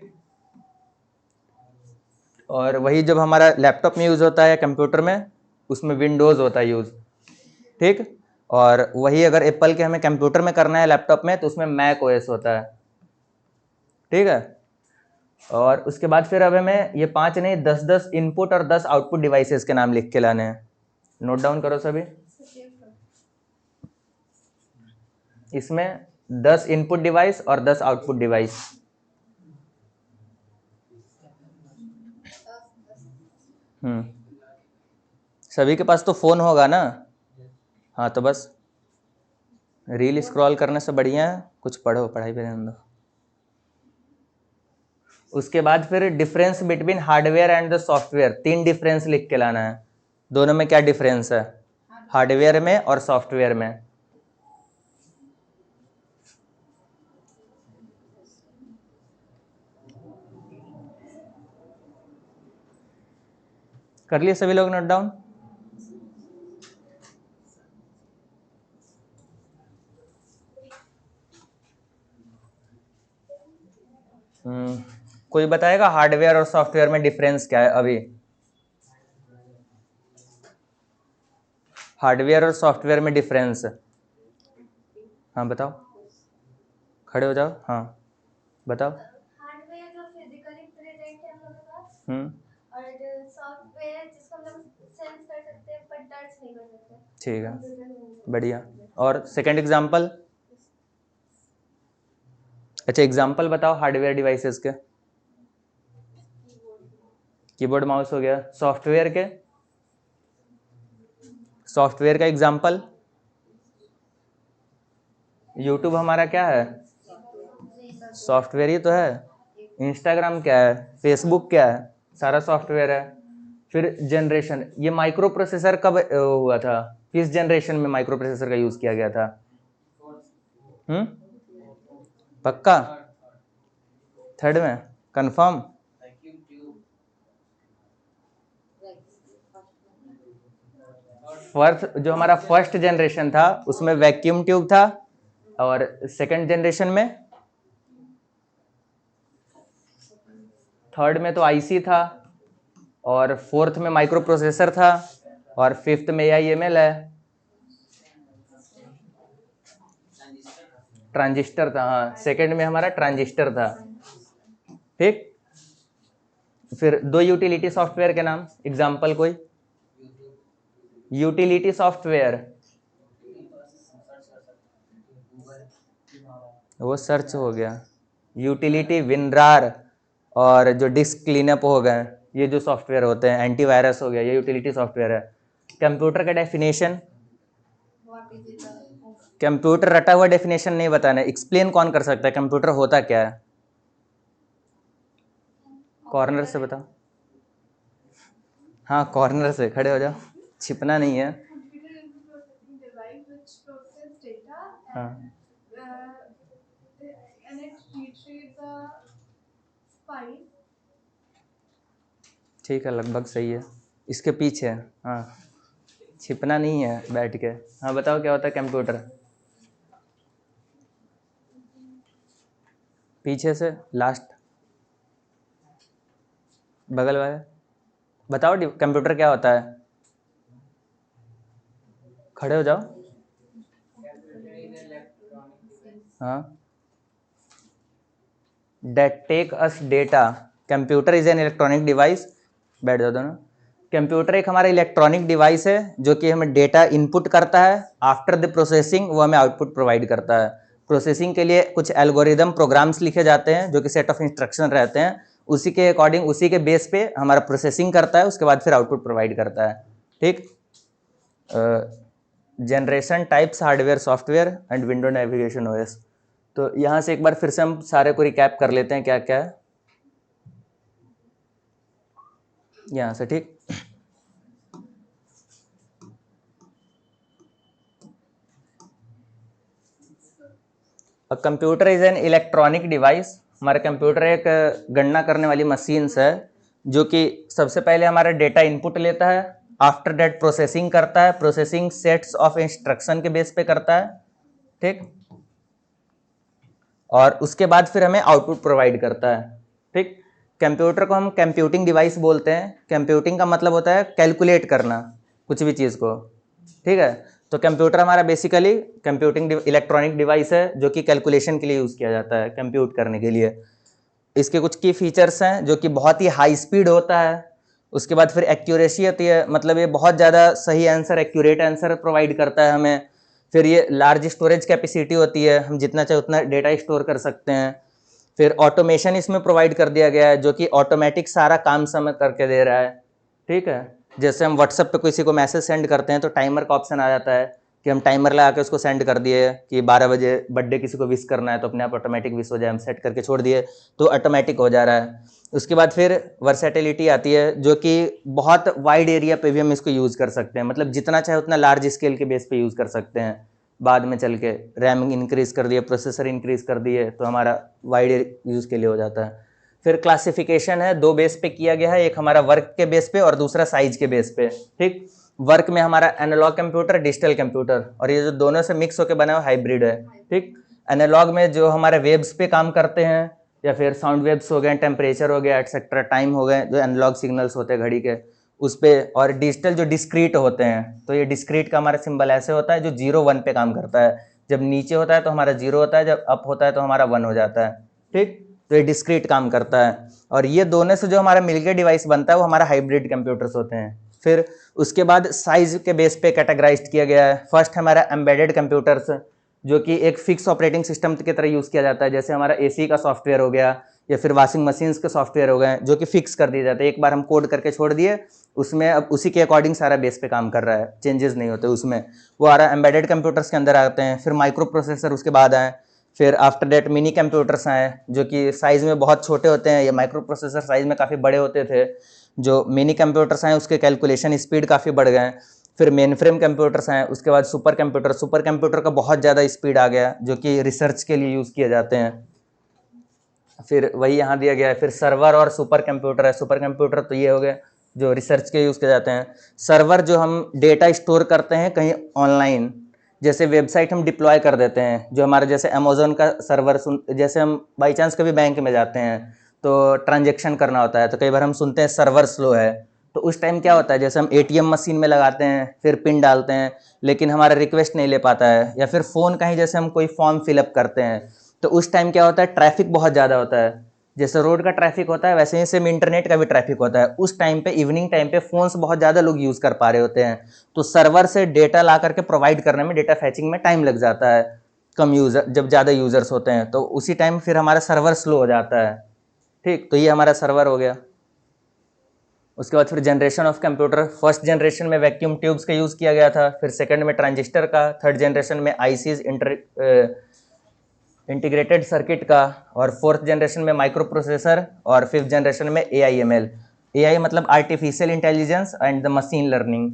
और वही जब हमारा लैपटॉप में यूज़ होता है या कंप्यूटर में, उसमें विंडोज़ होता है यूज़, ठीक। और वही अगर एप्पल के हमें कंप्यूटर में करना है लैपटॉप में, तो उसमें मैक ओएस होता है, ठीक है। और उसके बाद फिर अब हमें ये 5 नहीं 10-10 इनपुट और 10 आउटपुट डिवाइसेस के नाम लिख के लाने हैं। नोट डाउन करो सभी। इसमें 10 इनपुट डिवाइस और 10 आउटपुट डिवाइस। सभी के पास तो फ़ोन होगा ना? हाँ, तो बस रील स्क्रॉल करने से बढ़िया है कुछ पढ़ो, पढ़ाई पे ध्यान दो। उसके बाद फिर difference between hardware and the software, 3 difference लिख के लाना है। दोनों में क्या डिफरेंस है, हार्डवेयर में और सॉफ्टवेयर में? कर लिए सभी लोग नोट डाउन? कोई बताएगा हार्डवेयर और सॉफ्टवेयर में डिफरेंस क्या है अभी? हार्डवेयर और सॉफ्टवेयर में डिफरेंस, हाँ बताओ, खड़े हो जाओ, हाँ बताओ। हार्डवेयर जो फिजिकली प्रेजेंट है हम लोगों के पास, हम्म और सॉफ्टवेयर जिसको हम लोग सेंस कर सकते हैं पर टच नहीं कर सकते। ठीक है, कंप्यूटर में नहीं। बढ़िया। और सेकंड एग्जांपल? अच्छा, एग्जांपल बताओ हार्डवेयर डिवाइसेस के। कीबोर्ड माउस हो गया। सॉफ्टवेयर के? सॉफ्टवेयर का एग्जांपल? यूट्यूब हमारा क्या है? सॉफ्टवेयर ही तो है। इंस्टाग्राम क्या है? फेसबुक क्या है? सारा सॉफ्टवेयर है। फिर जनरेशन, ये माइक्रो प्रोसेसर कब हुआ था? किस जनरेशन में माइक्रो प्रोसेसर का यूज किया गया था? पक्का? थर्ड में? कंफर्म? फर्स्ट, जो हमारा फर्स्ट जनरेशन था उसमें वैक्यूम ट्यूब था, और सेकंड जनरेशन में, थर्ड में तो आईसी था, और फोर्थ में माइक्रो प्रोसेसर था, और फिफ्थ में AIML है, ट्रांजिस्टर था। हाँ, सेकंड में हमारा ट्रांजिस्टर था, ठीक। फिर 2 यूटिलिटी सॉफ्टवेयर के नाम, एग्जांपल कोई? यूटिलिटी सॉफ्टवेयर, वो सर्च हो गया। यूटिलिटी विनरार, और जो डिस्क क्लीनअप हो गए, ये जो सॉफ्टवेयर होते हैं, एंटीवायरस हो गया, ये यूटिलिटी सॉफ्टवेयर है। कंप्यूटर का डेफिनेशन? कंप्यूटर रटा हुआ डेफिनेशन नहीं बताना, एक्सप्लेन कौन कर सकता है कंप्यूटर होता क्या है? कॉर्नर से बताओ। हाँ, कॉर्नर से खड़े हो जाओ, छिपना नहीं है। Computer is a processing device which processes data हाँ, and it retrieves the 5. ठीक है, लगभग सही है। इसके पीछे है, हाँ, छिपना नहीं है बैठ के। हाँ बताओ क्या होता है कंप्यूटर? पीछे से लास्ट, बगल वाले बताओ कंप्यूटर क्या होता है? खड़े हो जाओ। हाँ, that take us data. Computer is an electronic device. बैठ जाओ दोनों। कंप्यूटर एक हमारा इलेक्ट्रॉनिक डिवाइस है जो कि हमें डेटा इनपुट करता है। आफ्टर द प्रोसेसिंग वो हमें आउटपुट प्रोवाइड करता है। प्रोसेसिंग के लिए कुछ एल्गोरिदम प्रोग्राम्स लिखे जाते हैं जो कि सेट ऑफ इंस्ट्रक्शन रहते हैं, उसी के अकॉर्डिंग उसी के बेस पे हमारा प्रोसेसिंग करता है, उसके बाद फिर आउटपुट प्रोवाइड करता है। ठीक। Generation types hardware software and window navigation OS. तो यहाँ से एक बार फिर से हम सारे को रिकैप कर लेते हैं क्या क्या है यहाँ से। ठीक। Computer is an electronic device. हमारा कंप्यूटर एक गणना करने वाली मशीन्स है जो कि सबसे पहले हमारा डेटा इनपुट लेता है, आफ्टर डेट प्रोसेसिंग करता है, प्रोसेसिंग सेट्स ऑफ इंस्ट्रक्शन के बेस पे करता है। ठीक। और उसके बाद फिर हमें आउटपुट प्रोवाइड करता है। ठीक। कंप्यूटर को हम कंप्यूटिंग डिवाइस बोलते हैं। कंप्यूटिंग का मतलब होता है कैलकुलेट करना कुछ भी चीज़ को। ठीक है। तो कंप्यूटर हमारा बेसिकली कंप्यूटिंग इलेक्ट्रॉनिक डिवाइस है जो कि कैलकुलेशन के लिए यूज़ किया जाता है, कंप्यूट करने के लिए। इसके कुछ की फीचर्स हैं जो कि बहुत ही हाई स्पीड होता है। उसके बाद फिर एक्यूरेसी होती है, मतलब ये बहुत ज़्यादा सही आंसर, एक्यूरेट आंसर प्रोवाइड करता है हमें। फिर ये लार्ज स्टोरेज कैपेसिटी होती है, हम जितना चाहे उतना डेटा स्टोर कर सकते हैं। फिर ऑटोमेशन इसमें प्रोवाइड कर दिया गया है जो कि ऑटोमेटिक सारा काम समय करके दे रहा है। ठीक है। जैसे हम व्हाट्सएप पे किसी को मैसेज सेंड करते हैं तो टाइमर का ऑप्शन आ जाता है कि हम टाइमर लगा के उसको सेंड कर दिए कि 12 बजे बर्थडे किसी को विश करना है तो अपने आप ऑटोमेटिक विश हो जाए, हम सेट करके छोड़ दिए तो ऑटोमेटिक हो जा रहा है। उसके बाद फिर वर्सेटिलिटी आती है जो कि बहुत वाइड एरिया पे भी हम इसको यूज़ कर सकते हैं, मतलब जितना चाहे उतना लार्ज स्केल के बेस पे यूज़ कर सकते हैं। बाद में चल के रैम इंक्रीज़ कर दिए, प्रोसेसर इंक्रीज़ कर दिए तो हमारा वाइड यूज़ के लिए हो जाता है। फिर क्लासिफिकेशन है, दो बेस पे किया गया है, एक हमारा वर्क के बेस पे और दूसरा साइज के बेस पे। ठीक। वर्क में हमारा एनालॉग कंप्यूटर, डिजिटल कंप्यूटर, और ये जो दोनों से मिक्स होकर बना हुआ हाइब्रिड है। ठीक। एनालॉग में जो हमारे वेब्स पे काम करते हैं या फिर साउंड वेब्स हो गए, टेम्परेचर हो गया, एटसेट्रा, टाइम हो गए, जो एनालॉग सिग्नल्स होते हैं घड़ी के उस पे। और डिजिटल जो डिस्क्रीट होते हैं, तो ये डिस्क्रीट का हमारा सिंबल ऐसे होता है जो 0 1 पे काम करता है। जब नीचे होता है तो हमारा 0 होता है, जब अप होता है तो हमारा 1 हो जाता है। ठीक। तो ये डिस्क्रीट काम करता है। और ये दोनों से जो हमारा मिलकर डिवाइस बनता है वो हमारा हाइब्रिड कंप्यूटर्स होते हैं। फिर उसके बाद साइज के बेस पे कैटेगराइज किया गया है। फर्स्ट हमारा एम्बेडेड कंप्यूटर्स जो कि एक फिक्स ऑपरेटिंग सिस्टम की तरह यूज़ किया जाता है, जैसे हमारा एसी का सॉफ्टवेयर हो गया या फिर वॉशिंग मशीन्स के सॉफ्टवेयर हो गए, जो कि फिक्स कर दिए जाते हैं। एक बार हम कोड करके छोड़ दिए, उसमें अब उसी के अकॉर्डिंग सारा बेस पे काम कर रहा है, चेंजेस नहीं होते उसमें। वो आ रहा है एम्बेडेड कंप्यूटर्स के अंदर आते हैं। फिर माइक्रो प्रोसेसर उसके बाद आए। फिर आफ्टर डेट मिनी कंप्यूटर्स आए जो कि साइज़ में बहुत छोटे होते हैं, या माइक्रो प्रोसेसर साइज़ में काफ़ी बड़े होते थे। जो मिनी कंप्यूटर्स आए उसके कैलकुलेशन स्पीड काफ़ी बढ़ गए। फिर मेन फ्रेम कंप्यूटर्स आए। उसके बाद सुपर कंप्यूटर का बहुत ज़्यादा स्पीड आ गया जो कि रिसर्च के लिए यूज़ किए जाते हैं। फिर वही यहाँ दिया गया है। फिर सर्वर और सुपर कंप्यूटर है। सुपर कंप्यूटर तो ये हो गए जो रिसर्च के यूज़ किए जाते हैं। सर्वर जो हम डेटा स्टोर करते हैं कहीं ऑनलाइन, जैसे वेबसाइट हम डिप्लॉय कर देते हैं, जो हमारे जैसे अमेजोन का सर्वर जैसे हम बाई चांस कभी बैंक में जाते हैं तो ट्रांजेक्शन करना होता है तो कई बार हम सुनते हैं सर्वर स्लो है। तो उस टाइम क्या होता है, जैसे हम एटीएम मशीन में लगाते हैं फिर पिन डालते हैं लेकिन हमारा रिक्वेस्ट नहीं ले पाता है, या फिर फ़ोन कहीं जैसे हम कोई फॉर्म फिलअप करते हैं तो उस टाइम क्या होता है, ट्रैफिक बहुत ज़्यादा होता है। जैसे रोड का ट्रैफिक होता है वैसे ही सेम इंटरनेट का भी ट्रैफिक होता है। उस टाइम पे इवनिंग टाइम पे फ़ोन्स बहुत ज़्यादा लोग यूज़ कर पा रहे होते हैं, तो सर्वर से डेटा ला करके प्रोवाइड करने में, डेटा फैचिंग में टाइम लग जाता है। कम यूज़र, जब ज़्यादा यूज़र्स होते हैं तो उसी टाइम फिर हमारा सर्वर स्लो हो जाता है। ठीक। तो ये हमारा सर्वर हो गया। उसके बाद फिर generation of computer. First generation में वैक्यूम ट्यूब्स का यूज़ किया गया था, फिर सेकंड में ट्रांजिस्टर का, थर्ड जनरेशन में आईसीज इंटीग्रेटेड सर्किट का, और फोर्थ जनरेशन में माइक्रो प्रोसेसर, और फिफ्थ जनरेशन में AIML। AI मतलब artificial intelligence and the machine learning.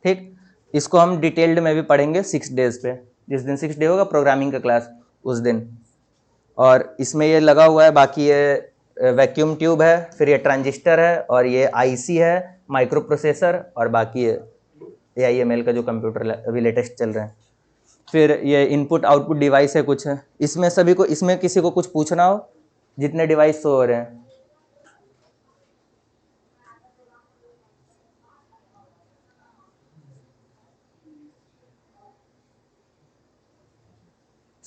ठीक। इसको हम डिटेल्ड में भी पढ़ेंगे 6 डेज पे, जिस दिन 6 डे होगा प्रोग्रामिंग का क्लास उस दिन। और इसमें ये लगा हुआ है, बाकी ये वैक्यूम ट्यूब है, फिर ये ट्रांजिस्टर है, और ये आईसी है, माइक्रो प्रोसेसर, और बाकी है AIML का जो कंप्यूटर अभी लेटेस्ट चल रहे हैं। फिर ये इनपुट आउटपुट डिवाइस है कुछ है। इसमें सभी को, इसमें किसी को कुछ पूछना हो, जितने डिवाइस शो हो रहे हैं।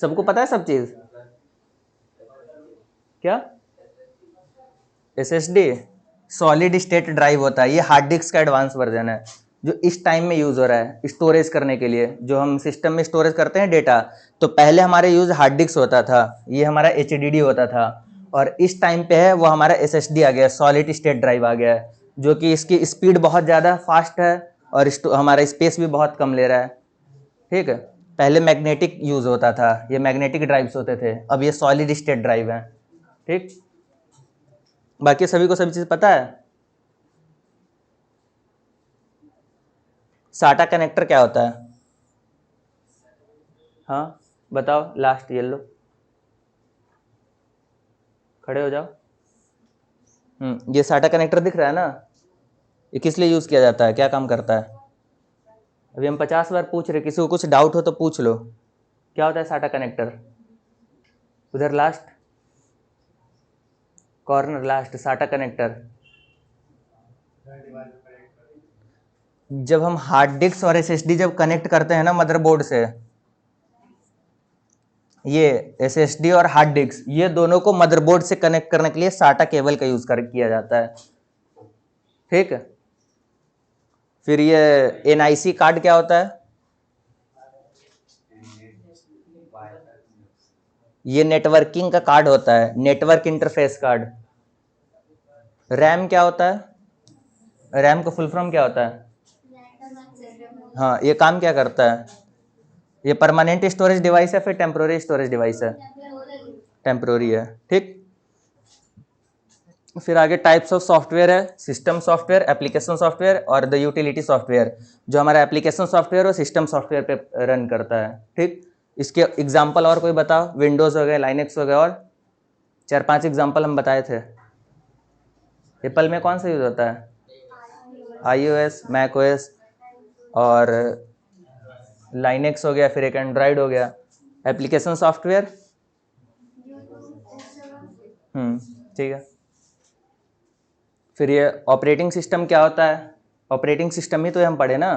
सबको पता है सब चीज? क्या? SSD सॉलिड स्टेट ड्राइव होता है, ये हार्ड डिस्क का एडवांस वर्जन है जो इस टाइम में यूज हो रहा है स्टोरेज करने के लिए। जो हम सिस्टम में स्टोरेज करते हैं डेटा, तो पहले हमारे यूज हार्ड डिस्क होता था, ये हमारा HDD होता था, और इस टाइम पे है वो हमारा SSD आ गया, सॉलिड स्टेट ड्राइव आ गया है, जो कि इसकी स्पीड बहुत ज़्यादा फास्ट है और हमारा स्पेस भी बहुत कम ले रहा है। ठीक है, पहले मैग्नेटिक यूज होता था, ये मैग्नेटिक ड्राइव्स होते थे, अब ये सॉलिड स्टेट ड्राइव है। ठीक, बाकी सभी को सभी चीज पता है। साटा कनेक्टर क्या होता है? हाँ बताओ, लास्ट येलो, खड़े हो जाओ। ये साटा कनेक्टर दिख रहा है ना, ये किस लिए यूज किया जाता है, क्या काम करता है? अभी हम 50 बार पूछ रहे, किसी को कुछ डाउट हो तो पूछ लो। क्या होता है साटा कनेक्टर? उधर लास्ट कॉर्नर, लास्ट साटा कनेक्टर। जब हम हार्ड डिस्क और SSD जब कनेक्ट करते हैं ना मदरबोर्ड से, ये SSD और हार्ड डिस्क, ये दोनों को मदरबोर्ड से कनेक्ट करने के लिए साटा केबल का यूज किया जाता है। ठीक है, फिर ये NIC कार्ड क्या होता है? ये नेटवर्किंग का कार्ड होता है, नेटवर्क इंटरफेस कार्ड। रैम क्या होता है? रैम का फुल फॉर्म क्या होता है? हाँ, ये काम क्या करता है? ये परमानेंट स्टोरेज डिवाइस है, फिर टेम्पोररी स्टोरेज डिवाइस है? टेम्पोररी है। ठीक, फिर आगे टाइप्स ऑफ सॉफ्टवेयर है, सिस्टम सॉफ्टवेयर, एप्लीकेशन सॉफ्टवेयर और द यूटिलिटी सॉफ्टवेयर, जो हमारा एप्लीकेशन सॉफ्टवेयर और सिस्टम सॉफ्टवेयर पे रन करता है। ठीक, इसके एग्जांपल और कोई बताओ, विंडोज हो गए, लाइनेक्स हो गए, और 4-5 एग्जांपल हम बताए थे। एप्पल में कौन सा यूज होता है? iOS, macOS, और लाइनेक्स हो गया, फिर एक एंड्रॉयड हो गया। एप्लीकेशन सॉफ्टवेयर, ठीक है। फिर ये ऑपरेटिंग सिस्टम क्या होता है? ऑपरेटिंग सिस्टम ही तो हम पढ़े ना,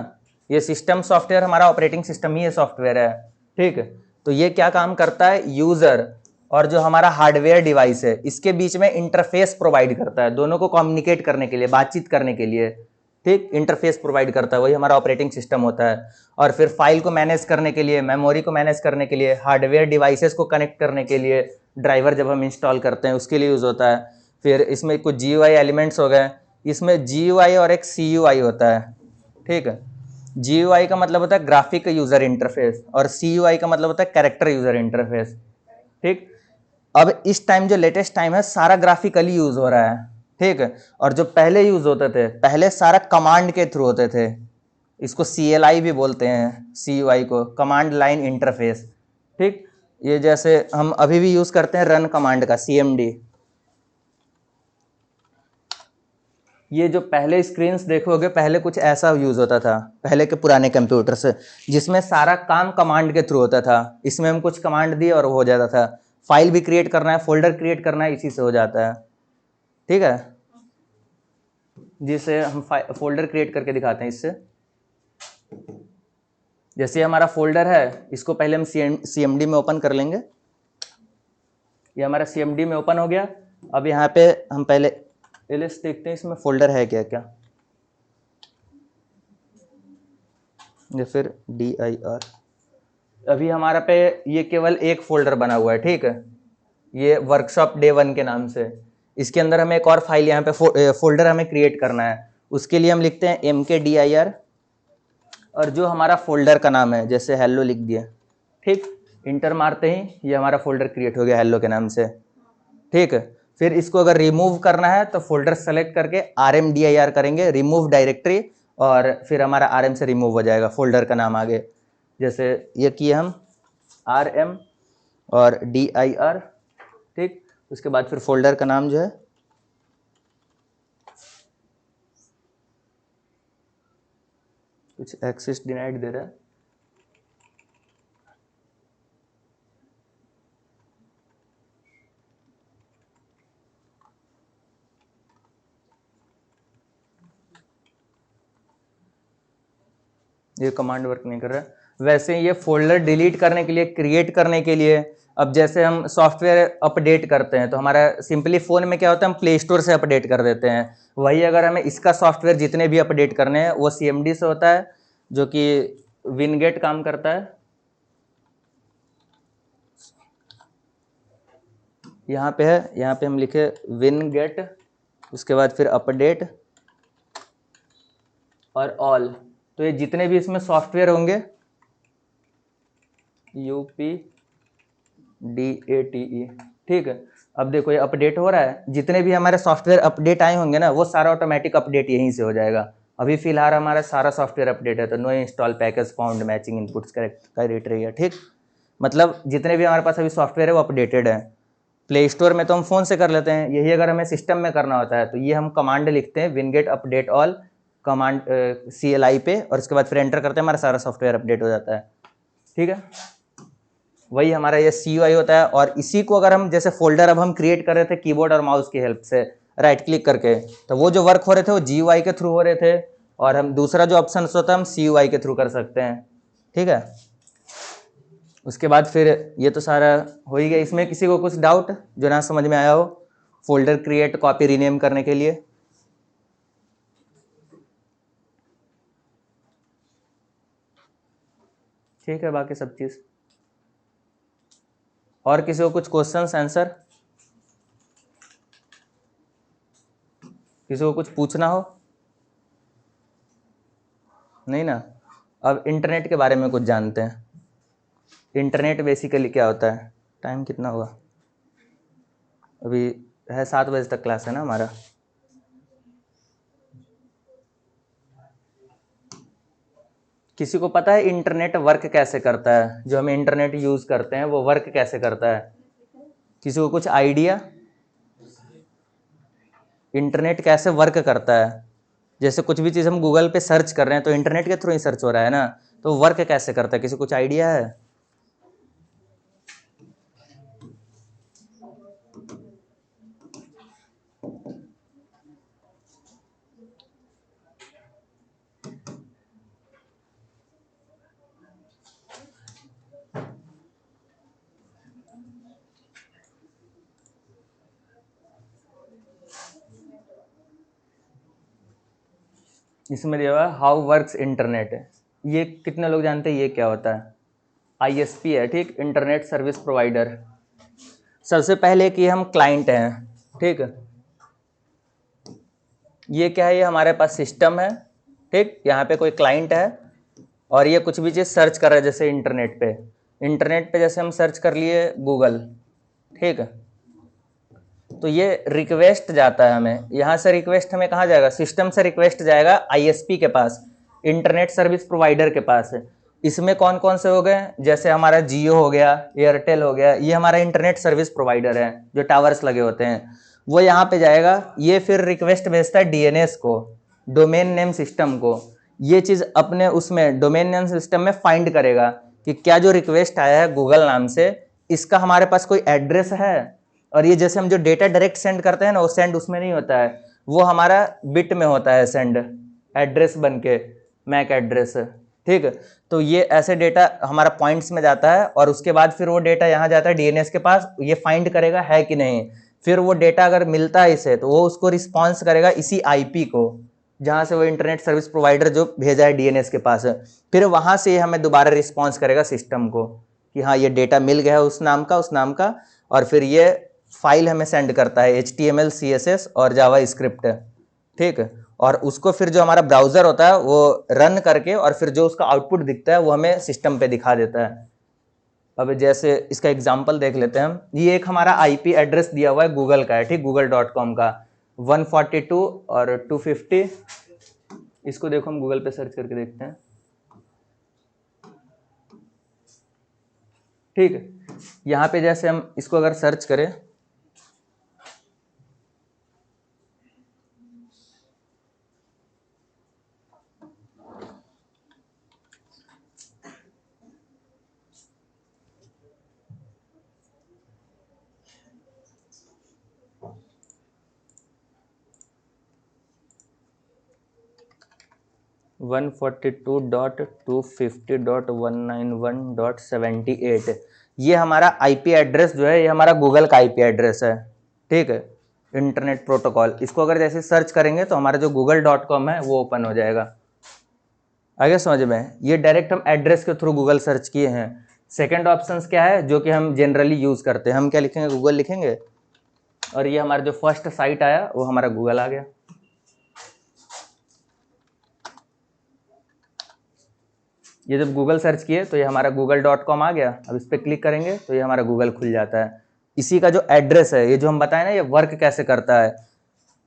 ये सिस्टम सॉफ्टवेयर हमारा ऑपरेटिंग सिस्टम ही ये सॉफ्टवेयर है। ठीक, तो ये क्या काम करता है? यूजर और जो हमारा हार्डवेयर डिवाइस है, इसके बीच में इंटरफेस प्रोवाइड करता है, दोनों को कम्युनिकेट करने के लिए, बातचीत करने के लिए। ठीक, इंटरफेस प्रोवाइड करता है, वही हमारा ऑपरेटिंग सिस्टम होता है। और फिर फाइल को मैनेज करने के लिए, मेमोरी को मैनेज करने के लिए, हार्डवेयर डिवाइसेस को कनेक्ट करने के लिए, ड्राइवर जब हम इंस्टॉल करते हैं उसके लिए यूज होता है। फिर इसमें कुछ GUI एलिमेंट्स हो गए, इसमें GUI और एक CUI होता है। ठीक है, GUI का मतलब होता है ग्राफिक यूजर इंटरफेस, और CUI का मतलब होता है कैरेक्टर यूजर इंटरफेस। ठीक, अब इस टाइम जो लेटेस्ट टाइम है, सारा ग्राफिकली यूज हो रहा है। ठीक है, और जो पहले यूज होते थे, पहले सारा कमांड के थ्रू होते थे, इसको CLI भी बोलते हैं, CUI को, कमांड लाइन इंटरफेस। ठीक, ये जैसे हम अभी भी यूज करते हैं रन कमांड का, CMD। ये जो पहले स्क्रीन्स देखोगे, पहले कुछ ऐसा यूज होता था, पहले के पुराने कंप्यूटर से, जिसमें सारा काम कमांड के थ्रू होता था। इसमें हम कुछ कमांड दिए और हो जाता था। फाइल भी क्रिएट करना है, फोल्डर क्रिएट करना है, इसी से हो जाता है। ठीक है, जिसे हम फोल्डर क्रिएट करके दिखाते हैं इससे। जैसे हमारा फोल्डर है, इसको पहले हम CMD में ओपन कर लेंगे। ये हमारा CMD में ओपन हो गया। अब यहाँ पे हम पहले एलएस देखते हैं इसमें फोल्डर है क्या क्या, या फिर DIR। अभी हमारा पे ये केवल एक फोल्डर बना हुआ है। ठीक है, ये वर्कशॉप डे 1 के नाम से। इसके अंदर हमें एक और फाइल यहाँ पे फोल्डर हमें क्रिएट करना है। उसके लिए हम लिखते हैं MKDIR, और जो हमारा फोल्डर का नाम है, जैसे हेलो लिख दिया। ठीक, इंटर मारते ही ये हमारा फोल्डर क्रिएट हो गया हेलो के नाम से। ठीक है, फिर इसको अगर रिमूव करना है तो फोल्डर सेलेक्ट करके RMDIR करेंगे, रिमूव डायरेक्टरी, और फिर हमारा RM से रिमूव हो जाएगा फोल्डर का नाम आगे। जैसे ये किए हम RM और DIR। ठीक, उसके बाद फिर फोल्डर का नाम जो है कुछ एक्सेस डिनाइड दे रहा है। ये कमांड वर्क नहीं कर रहा है। वैसे ये फोल्डर डिलीट करने के लिए, क्रिएट करने के लिए, अब जैसे हम सॉफ्टवेयर अपडेट करते हैं तो हमारा सिंपली फ़ोन में क्या होता है, हम प्ले स्टोर से अपडेट कर देते हैं। वही अगर हमें इसका सॉफ्टवेयर जितने भी अपडेट करने हैं वो CMD से होता है, जो कि विनगेट काम करता है। यहाँ पे है, यहाँ पे हम लिखे विनगेट, उसके बाद फिर अपडेट और ऑल। तो ये जितने भी इसमें सॉफ्टवेयर होंगे, UPDATE, ठीक है। अब देखो ये अपडेट हो रहा है, जितने भी हमारे सॉफ्टवेयर अपडेट आए होंगे ना, वो सारा ऑटोमेटिक अपडेट यहीं से हो जाएगा। अभी फिलहाल हमारा सारा सॉफ्टवेयर अपडेट है, तो no install package found matching inputs criteria, ठीक। मतलब जितने भी हमारे पास अभी सॉफ्टवेयर है वो अपडेटेड है। प्ले स्टोर में तो हम फ़ोन से कर लेते हैं, यही अगर हमें सिस्टम में करना होता है तो ये हम कमांड लिखते हैं Wingate update all command CLI पे, और उसके बाद फिर एंटर करते हैं, हमारा सारा सॉफ्टवेयर अपडेट हो जाता है, ठीक है। वही हमारा ये CUI होता है। और इसी को अगर हम जैसे फोल्डर अब हम क्रिएट कर रहे थे कीबोर्ड और माउस की हेल्प से राइट क्लिक करके, तो वो जो वर्क हो रहे थे वो GUI के थ्रू हो रहे थे, और हम दूसरा जो ऑप्शन होता है हम CUI के थ्रू कर सकते हैं, ठीक है। उसके बाद फिर ये तो सारा हो ही गया। इसमें किसी को कुछ डाउट जो ना समझ में आया हो, फोल्डर क्रिएट कॉपी रीनेम करने के लिए? ठीक है, बाकी सब चीज़। और किसी को कुछ क्वेश्चंस आंसर, किसी को कुछ पूछना हो? नहीं ना। अब इंटरनेट के बारे में कुछ जानते हैं। इंटरनेट बेसिकली क्या होता है? टाइम कितना हुआ? अभी है 7 बजे तक क्लास है ना हमारा। किसी को पता है इंटरनेट वर्क कैसे करता है? जो हम इंटरनेट यूज़ करते हैं वो वर्क कैसे करता है? किसी को कुछ आइडिया? इंटरनेट कैसे वर्क करता है? जैसे कुछ भी चीज़ हम गूगल पे सर्च कर रहे हैं तो इंटरनेट के थ्रू ही सर्च हो रहा है ना, तो वर्क कैसे करता है? किसी को कुछ आइडिया है? इसमें दिया हुआ है हाउ वर्क्स इंटरनेट। ये कितने लोग जानते हैं ये क्या होता है? ISP है, ठीक, इंटरनेट सर्विस प्रोवाइडर। सबसे पहले कि हम क्लाइंट हैं, ठीक। ये क्या है? ये हमारे पास सिस्टम है, ठीक। यहाँ पे कोई क्लाइंट है और ये कुछ भी चीज़ सर्च कर रहा है, जैसे इंटरनेट पे जैसे हम सर्च कर लिए गूगल, ठीक। तो ये रिक्वेस्ट जाता है हमें, यहाँ से रिक्वेस्ट हमें कहाँ जाएगा? सिस्टम से रिक्वेस्ट जाएगा ISP के पास, इंटरनेट सर्विस प्रोवाइडर के पास। इसमें कौन कौन से हो गए? जैसे हमारा जियो हो गया, एयरटेल हो गया, ये हमारा इंटरनेट सर्विस प्रोवाइडर है, जो टावर्स लगे होते हैं। वो यहाँ पे जाएगा, ये फिर रिक्वेस्ट भेजता है DNS को, डोमेन नेम सिस्टम को। ये चीज़ अपने उसमें डोमेन नेम सिस्टम में फाइंड करेगा कि क्या जो रिक्वेस्ट आया है गूगल नाम से, इसका हमारे पास कोई एड्रेस है। और ये जैसे हम जो डेटा डायरेक्ट सेंड करते हैं ना, वो सेंड उसमें नहीं होता है, वो हमारा बिट में होता है सेंड, एड्रेस बन के, मैक एड्रेस, ठीक। तो ये ऐसे डेटा हमारा पॉइंट्स में जाता है, और उसके बाद फिर वो डेटा यहाँ जाता है DNS के पास, ये फाइंड करेगा है कि नहीं। फिर वो डेटा अगर मिलता है इसे, तो वो उसको रिस्पॉन्स करेगा इसी IP को, जहाँ से वो इंटरनेट सर्विस प्रोवाइडर जो भेजा है DNS के पास। फिर वहाँ से हमें दोबारा रिस्पॉन्स करेगा सिस्टम को कि हाँ ये डेटा मिल गया है उस नाम का, और फिर ये फाइल हमें सेंड करता है HTML CSS और जावा स्क्रिप्ट, ठीक। और उसको फिर जो हमारा ब्राउजर होता है वो रन करके, और फिर जो उसका आउटपुट दिखता है वो हमें सिस्टम पे दिखा देता है। अब जैसे इसका एग्जांपल देख लेते हैं हम। ये एक हमारा IP एड्रेस दिया हुआ है गूगल का है, ठीक, google.com का 142 और 250। इसको देखो, हम गूगल पे सर्च करके देखते हैं, ठीक। यहाँ पे जैसे हम इसको अगर सर्च करें, 142.250.191.78 ये हमारा आईपी एड्रेस जो है, ये हमारा गूगल का आईपी एड्रेस है, ठीक है, इंटरनेट प्रोटोकॉल। इसको अगर जैसे सर्च करेंगे तो हमारा जो google.com है वो ओपन हो जाएगा। आगे समझ में, ये डायरेक्ट हम एड्रेस के थ्रू गूगल सर्च किए हैं। सेकंड ऑप्शन क्या है जो कि हम जनरली यूज़ करते हैं, हम क्या लिखेंगे, गूगल लिखेंगे, और ये हमारा जो फर्स्ट साइट आया वो हमारा गूगल आ गया। ये जब गूगल सर्च किए तो ये हमारा google.com आ गया। अब इस पर क्लिक करेंगे तो ये हमारा गूगल खुल जाता है। इसी का जो एड्रेस है, ये जो हम बताए ना ये वर्क कैसे करता है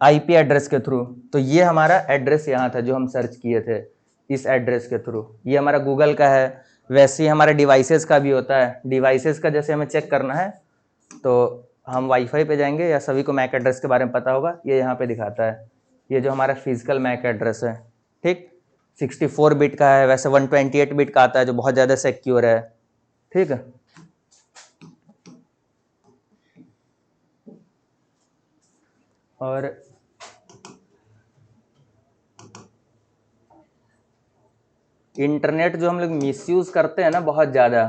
आईपी एड्रेस के थ्रू, तो ये हमारा एड्रेस यहाँ था जो हम सर्च किए थे इस एड्रेस के थ्रू, ये हमारा गूगल का है। वैसे ही हमारे डिवाइसेस का भी होता है। डिवाइसेस का जैसे हमें चेक करना है तो हम वाईफाई पे जाएंगे, या सभी को मैक एड्रेस के बारे में पता होगा, ये यहाँ पे दिखाता है, ये जो हमारा फिजिकल मैक एड्रेस है, ठीक, 64 बिट का है, वैसे 128 बिट का आता है जो बहुत ज़्यादा सिक्योर है, ठीक है। और इंटरनेट जो हम लोग मिसयूज़ करते हैं ना बहुत ज़्यादा,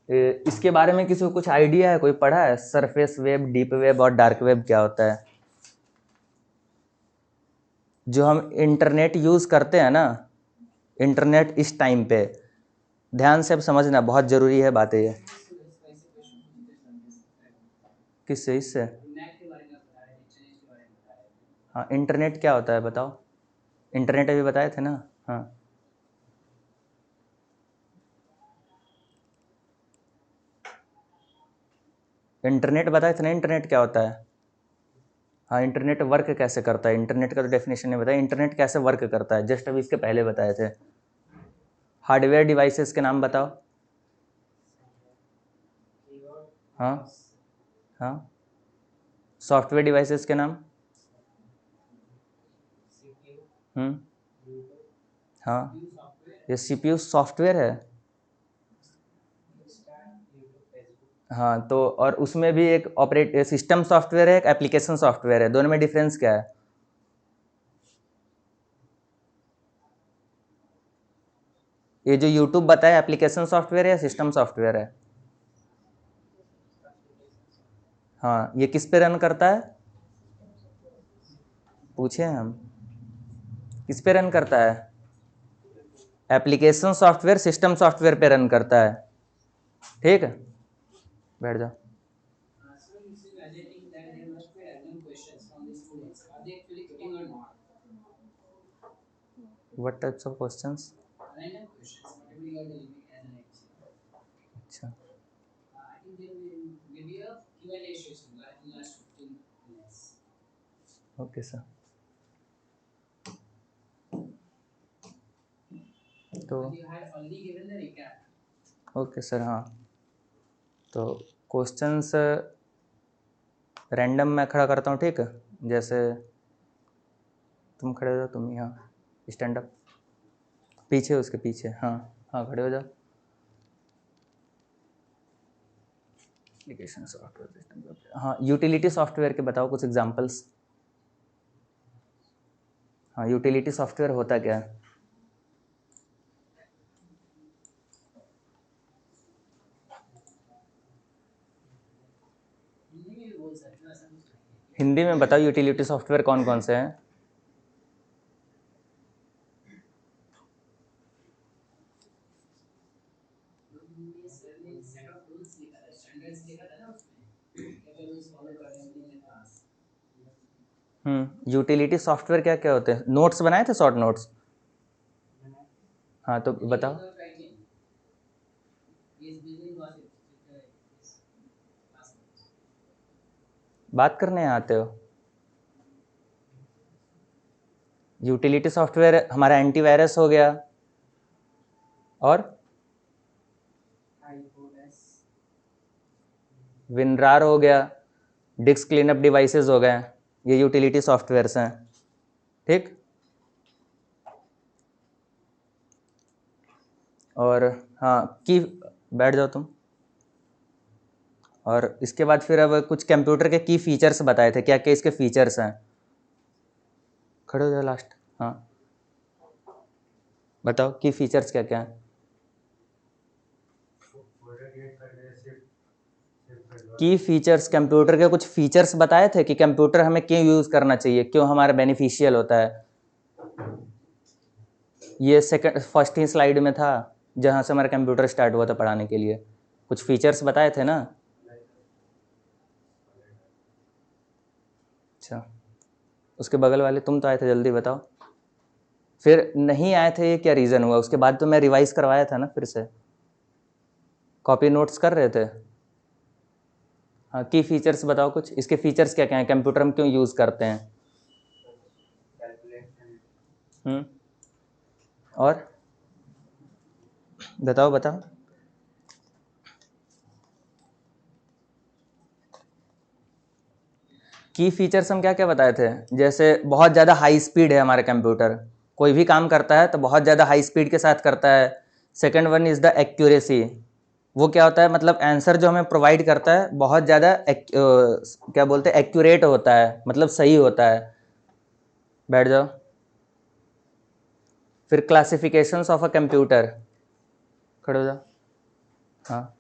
इसके बारे में किसी को कुछ आइडिया है, कोई पढ़ा है, सरफेस वेब, डीप वेब और डार्क वेब क्या होता है? जो हम इंटरनेट यूज़ करते हैं ना, इंटरनेट इस टाइम पे, ध्यान से अब समझना, बहुत ज़रूरी है बातें ये। किससे, इससे? हाँ, इंटरनेट क्या होता है बताओ। इंटरनेट अभी बताए थे ना। हाँ, इंटरनेट बताए थे ना, इंटरनेट क्या होता है। हाँ, इंटरनेट वर्क कैसे करता है, इंटरनेट का तो डेफिनेशन नहीं बताया, इंटरनेट कैसे वर्क करता है, जस्ट अभी इसके पहले बताए थे। हार्डवेयर डिवाइसेस के नाम बताओ। हाँ हाँ, सॉफ्टवेयर डिवाइसेस के नाम। हाँ, ये सीपीयू सॉफ्टवेयर है। हाँ, तो और उसमें भी एक ऑपरेट सिस्टम सॉफ्टवेयर है, एक एप्लीकेशन सॉफ्टवेयर है, दोनों में डिफरेंस क्या है? ये जो यूट्यूब बताया एप्लीकेशन सॉफ्टवेयर है या सिस्टम सॉफ्टवेयर है? हाँ, ये किस पे रन करता है, पूछे हम, किस पे रन करता है? एप्लीकेशन सॉफ्टवेयर सिस्टम सॉफ्टवेयर पे रन करता है, ठीक है, बैठ जाओ। What types of questions? अच्छा, ओके सर। तो ओके सर, हाँ, तो क्वेश्चंस रैंडम मैं खड़ा करता हूँ, ठीक है, जैसे तुम खड़े हो जाओ, तुम यहाँ स्टैंड अप, पीछे उसके पीछे, हाँ हाँ, खड़े हो जाओ। एप्लीकेशन सॉफ्टवेयर सिस्टम, हाँ, यूटिलिटी सॉफ्टवेयर के बताओ कुछ एग्जांपल्स। हाँ, यूटिलिटी सॉफ्टवेयर होता क्या है? हिंदी में बताओ यूटिलिटी सॉफ्टवेयर कौन कौन से हैं? यूटिलिटी सॉफ्टवेयर क्या क्या होते हैं? नोट्स बनाए थे, शॉर्ट नोट्स। हाँ, तो बताओ। बात करने यहाँ आते हो? यूटिलिटी सॉफ्टवेयर हमारा एंटीवायरस हो गया, और विनरार हो गया, डिस्क क्लीनअप डिवाइसेस हो गए, ये यूटिलिटी सॉफ्टवेयर्स हैं, ठीक। और हाँ, की, बैठ जाओ तुम। और इसके बाद फिर अब कुछ कंप्यूटर के की फीचर्स बताए थे, क्या क्या इसके फीचर्स हैं, खड़े हो जाओ लास्ट। हाँ, बताओ की फीचर्स क्या क्या हैं। की फीचर्स, कंप्यूटर के कुछ फीचर्स बताए थे कि कंप्यूटर हमें क्यों यूज़ करना चाहिए, क्यों हमारा बेनिफिशियल होता है। ये सेकंड फर्स्ट ही स्लाइड में था जहाँ से हमारा कंप्यूटर स्टार्ट हुआ था पढ़ाने के लिए, कुछ फीचर्स बताए थे ना। अच्छा, उसके बगल वाले तुम तो आए थे, जल्दी बताओ। फिर नहीं आए थे, ये क्या रीज़न हुआ? उसके बाद तो मैं रिवाइज करवाया था ना फिर से। कॉपी नोट्स कर रहे थे। हाँ, की फीचर्स बताओ कुछ, इसके फीचर्स क्या क्या हैं, कंप्यूटर हम क्यों यूज़ करते हैं। और बताओ बताओ। की फीचर्स हम क्या क्या बताए थे, जैसे बहुत ज़्यादा हाई स्पीड है हमारा कंप्यूटर, कोई भी काम करता है तो बहुत ज़्यादा हाई स्पीड के साथ करता है। Second one is the accuracy, वो क्या होता है, मतलब आंसर जो हमें प्रोवाइड करता है बहुत ज़्यादा क्या बोलते हैं, एक्यूरेट होता है, मतलब सही होता है। बैठ जाओ। फिर क्लासिफिकेशंस ऑफ अ कंप्यूटर, खड़े हो जाओ। हाँ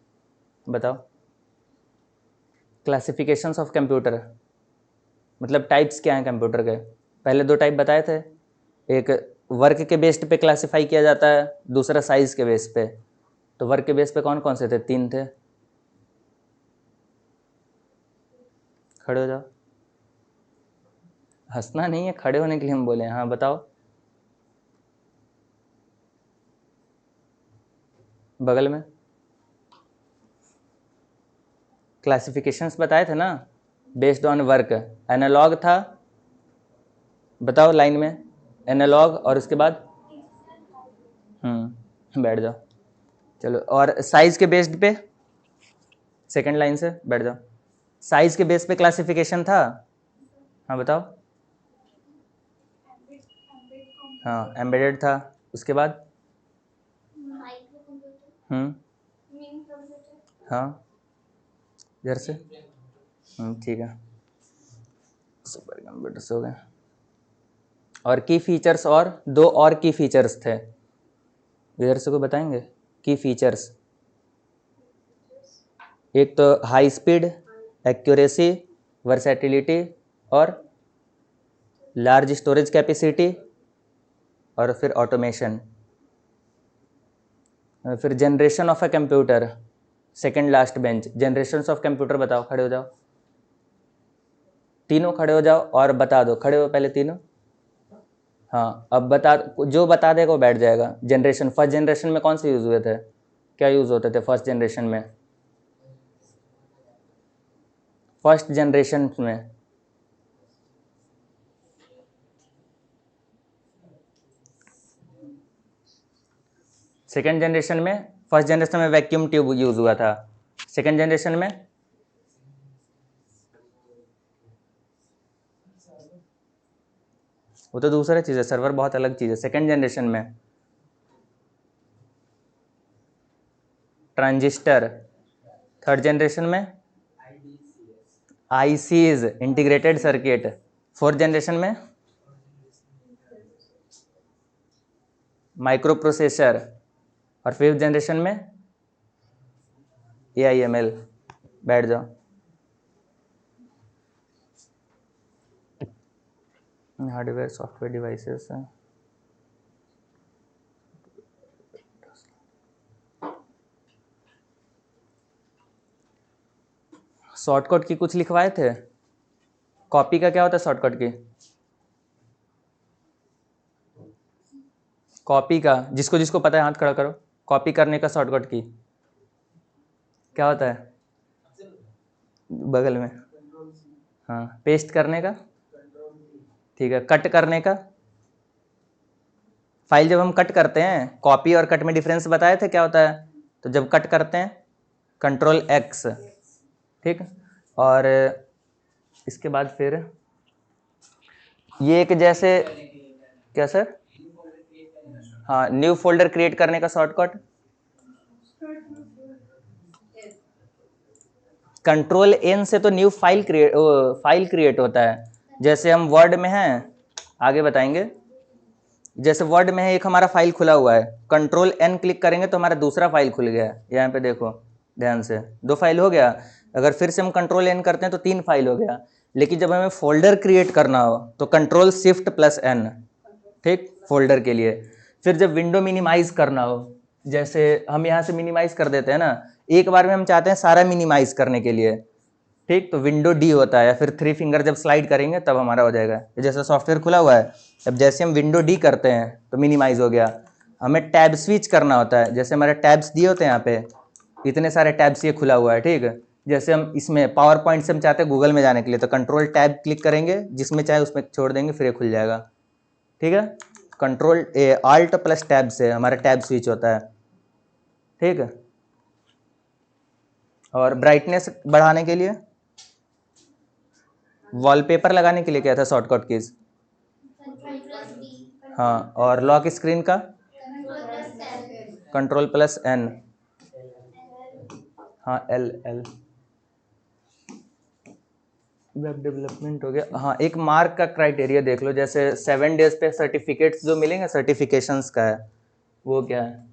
बताओ। क्लासिफिकेशंस ऑफ कंप्यूटर मतलब टाइप्स क्या हैं कंप्यूटर के। पहले दो टाइप बताए थे, एक वर्क के बेस्ड पे क्लासिफाई किया जाता है, दूसरा साइज के बेस पे। तो वर्क के बेस पे कौन कौन से थे, तीन थे। खड़े हो जाओ। हंसना नहीं है, खड़े होने के लिए हम बोले हैं। हाँ बताओ। बगल में क्लासिफिकेशंस बताए थे ना, बेस्ड ऑन वर्क। एनालॉग था, बताओ लाइन में। एनालॉग और उसके बाद बैठ जाओ। चलो, और साइज के बेस्ड पे, सेकंड लाइन से बैठ जाओ। साइज के बेस पे क्लासिफिकेशन था। हाँ बताओ। हाँ एम्बेडेड था, उसके बाद माइक्रो कंप्यूटर, मिनी कंप्यूटर, हाँ इधर से ठीक है, सुपर कंप्यूटर्स हो गए। और की फीचर्स, और दो और की फीचर्स थे, इधर से कोई बताएंगे की फीचर्स। एक तो हाई स्पीड, एक्यूरेसी, वर्सेटिलिटी और लार्ज स्टोरेज कैपेसिटी, और फिर ऑटोमेशन। फिर generation of a computer, second last bench. Generations of computer बताओ, खड़े हो जाओ। तीनों खड़े हो जाओ और बता दो, खड़े हो पहले तीनों। हाँ अब बता, जो बता देगा वो बैठ जाएगा। जनरेशन, फर्स्ट जनरेशन में कौन से यूज़ हुए थे, क्या यूज़ होते थे फर्स्ट जनरेशन में। फर्स्ट जनरेशन में सेकेंड जनरेशन में, फर्स्ट जनरेशन में वैक्यूम ट्यूब यूज़ हुआ था, सेकेंड जनरेशन में वो तो दूसरा चीज़ है, सर्वर बहुत अलग चीज़ है। सेकेंड जनरेशन में ट्रांजिस्टर, थर्ड जनरेशन में ICs, integrated circuit, fourth generation में माइक्रो प्रोसेसर, और फिफ्थ जनरेशन में AIML। बैठ जाओ। हार्डवेयर सॉफ्टवेयर डिवाइसेस है। शॉर्टकट की कुछ लिखवाए थे, कॉपी का क्या होता है शॉर्टकट की। कॉपी का, जिसको जिसको पता है हाथ खड़ा करो। कॉपी करने का शॉर्टकट की क्या होता है, बगल में। हाँ, पेस्ट करने का, ठीक है। कट करने का, फाइल जब हम कट करते हैं, कॉपी और कट में डिफरेंस बताए थे क्या होता है, तो जब कट करते हैं Ctrl+X, ठीक। और इसके बाद फिर ये एक जैसे, क्या सर। हाँ, न्यू फोल्डर क्रिएट करने का शॉर्टकट Ctrl+N से तो न्यू फाइल क्रिएट होता है। जैसे हम वर्ड में हैं, आगे बताएंगे। जैसे वर्ड में है एक हमारा फाइल खुला हुआ है, कंट्रोल एन क्लिक करेंगे तो हमारा दूसरा फाइल खुल गया है, यहाँ पे देखो ध्यान से, 2 फाइल हो गया। अगर फिर से हम कंट्रोल एन करते हैं तो 3 फाइल हो गया। लेकिन जब हमें फोल्डर क्रिएट करना हो तो कंट्रोल शिफ्ट प्लस एन, ठीक, फोल्डर के लिए। फिर जब विंडो मिनिमाइज करना हो, जैसे हम यहाँ से मिनिमाइज कर देते हैं ना, एक बार में हम चाहते हैं सारा मिनिमाइज करने के लिए, ठीक, तो विंडो डी होता है, या फिर 3 फिंगर जब स्लाइड करेंगे तब हमारा हो जाएगा। जैसे सॉफ्टवेयर खुला हुआ है, अब जैसे हम विंडो डी करते हैं तो मिनिमाइज हो गया। हमें टैब स्विच करना होता है, जैसे हमारे टैब्स दिए होते हैं यहाँ पे, इतने सारे टैब्स ये खुला हुआ है, ठीक है। जैसे हम इसमें पावर पॉइंट से हम चाहते हैं गूगल में जाने के लिए, तो कंट्रोल टैब क्लिक करेंगे, जिसमें चाहे उसमें छोड़ देंगे, फिर ये खुल जाएगा, ठीक है। कंट्रोल आल्ट प्लस टैब से हमारा टैब स्विच होता है, ठीक है। और ब्राइटनेस बढ़ाने के लिए, वॉलपेपर लगाने के लिए क्या था shortcut keys? Control plus B, हाँ, और लॉक स्क्रीन का control plus L, control plus N, हाँ एल एल। वेब डेवलपमेंट हो गया। हाँ, एक मार्क का क्राइटेरिया देख लो, जैसे 7 डेज पे सर्टिफिकेट्स जो मिलेंगे, सर्टिफिकेशंस का है, वो क्या है?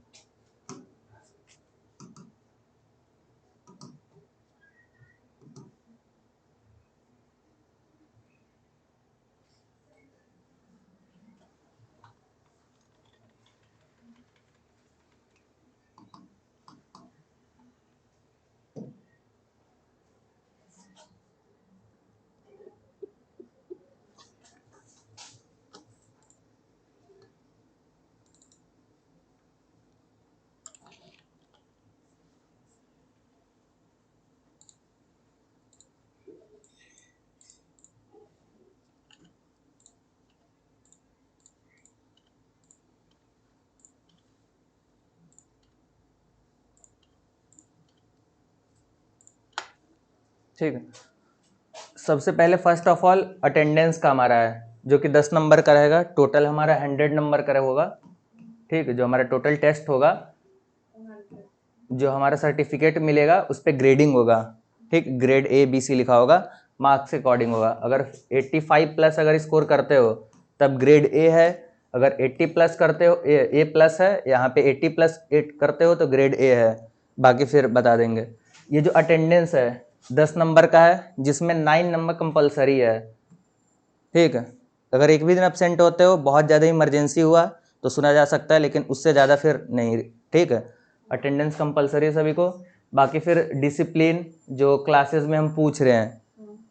ठीक है, सबसे पहले फर्स्ट ऑफ ऑल अटेंडेंस का हमारा है, जो कि 10 नंबर का रहेगा। टोटल हमारा 100 नंबर का होगा, ठीक है। जो हमारा टोटल टेस्ट होगा, जो हमारा सर्टिफिकेट मिलेगा उस पर ग्रेडिंग होगा, ठीक, ग्रेड ए बी सी लिखा होगा, मार्क्स के अकॉर्डिंग होगा। अगर 85 प्लस अगर स्कोर करते हो तब ग्रेड ए है, अगर 80 प्लस करते हो ए प्लस है, यहाँ पे 80 प्लस 8 करते हो तो ग्रेड ए है, बाकी फिर बता देंगे। ये जो अटेंडेंस है 10 नंबर का है, जिसमें 9 नंबर कंपलसरी है, ठीक है। अगर एक भी दिन अपसेंट होते हो, बहुत ज़्यादा इमरजेंसी हुआ तो सुना जा सकता है, लेकिन उससे ज़्यादा फिर नहीं, ठीक है। अटेंडेंस कंपलसरी है सभी को। बाकी फिर डिसिप्लिन, जो क्लासेस में हम पूछ रहे हैं,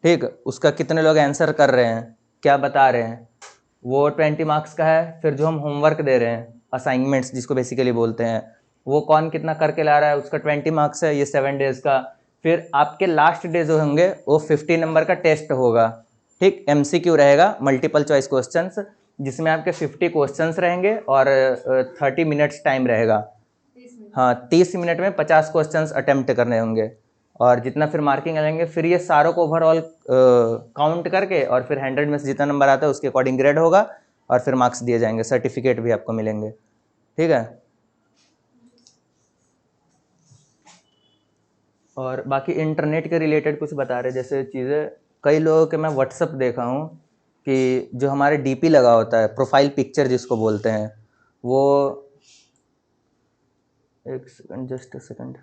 ठीक, उसका कितने लोग आंसर कर रहे हैं, क्या बता रहे हैं, वो 20 मार्क्स का है। फिर जो हम होमवर्क दे रहे हैं, असाइनमेंट्स जिसको बेसिकली बोलते हैं, वो कौन कितना करके ला रहा है, उसका 20 मार्क्स है, ये 7 डेज का। फिर आपके लास्ट डे जो होंगे वो 50 नंबर का टेस्ट होगा, ठीक, MCQ रहेगा, मल्टीपल चॉइस क्वेश्चंस, जिसमें आपके 50 क्वेश्चंस रहेंगे और 30 मिनट्स टाइम रहेगा। हाँ, 30 मिनट में 50 क्वेश्चंस अटेम्प्ट करने होंगे, और जितना फिर मार्किंग आएंगे, फिर ये सारों को ओवरऑल काउंट करके, और फिर 100 में से जितना नंबर आता है उसके अकॉर्डिंग ग्रेड होगा, और फिर मार्क्स दिए जाएंगे, सर्टिफिकेट भी आपको मिलेंगे, ठीक है। और बाकी इंटरनेट के रिलेटेड कुछ बता रहे, जैसे चीज़ें, कई लोगों के मैं व्हाट्सअप देखा हूँ कि जो हमारे DP लगा होता है, प्रोफाइल पिक्चर जिसको बोलते हैं, वो, एक सेकंड, जस्ट अ सेकंड,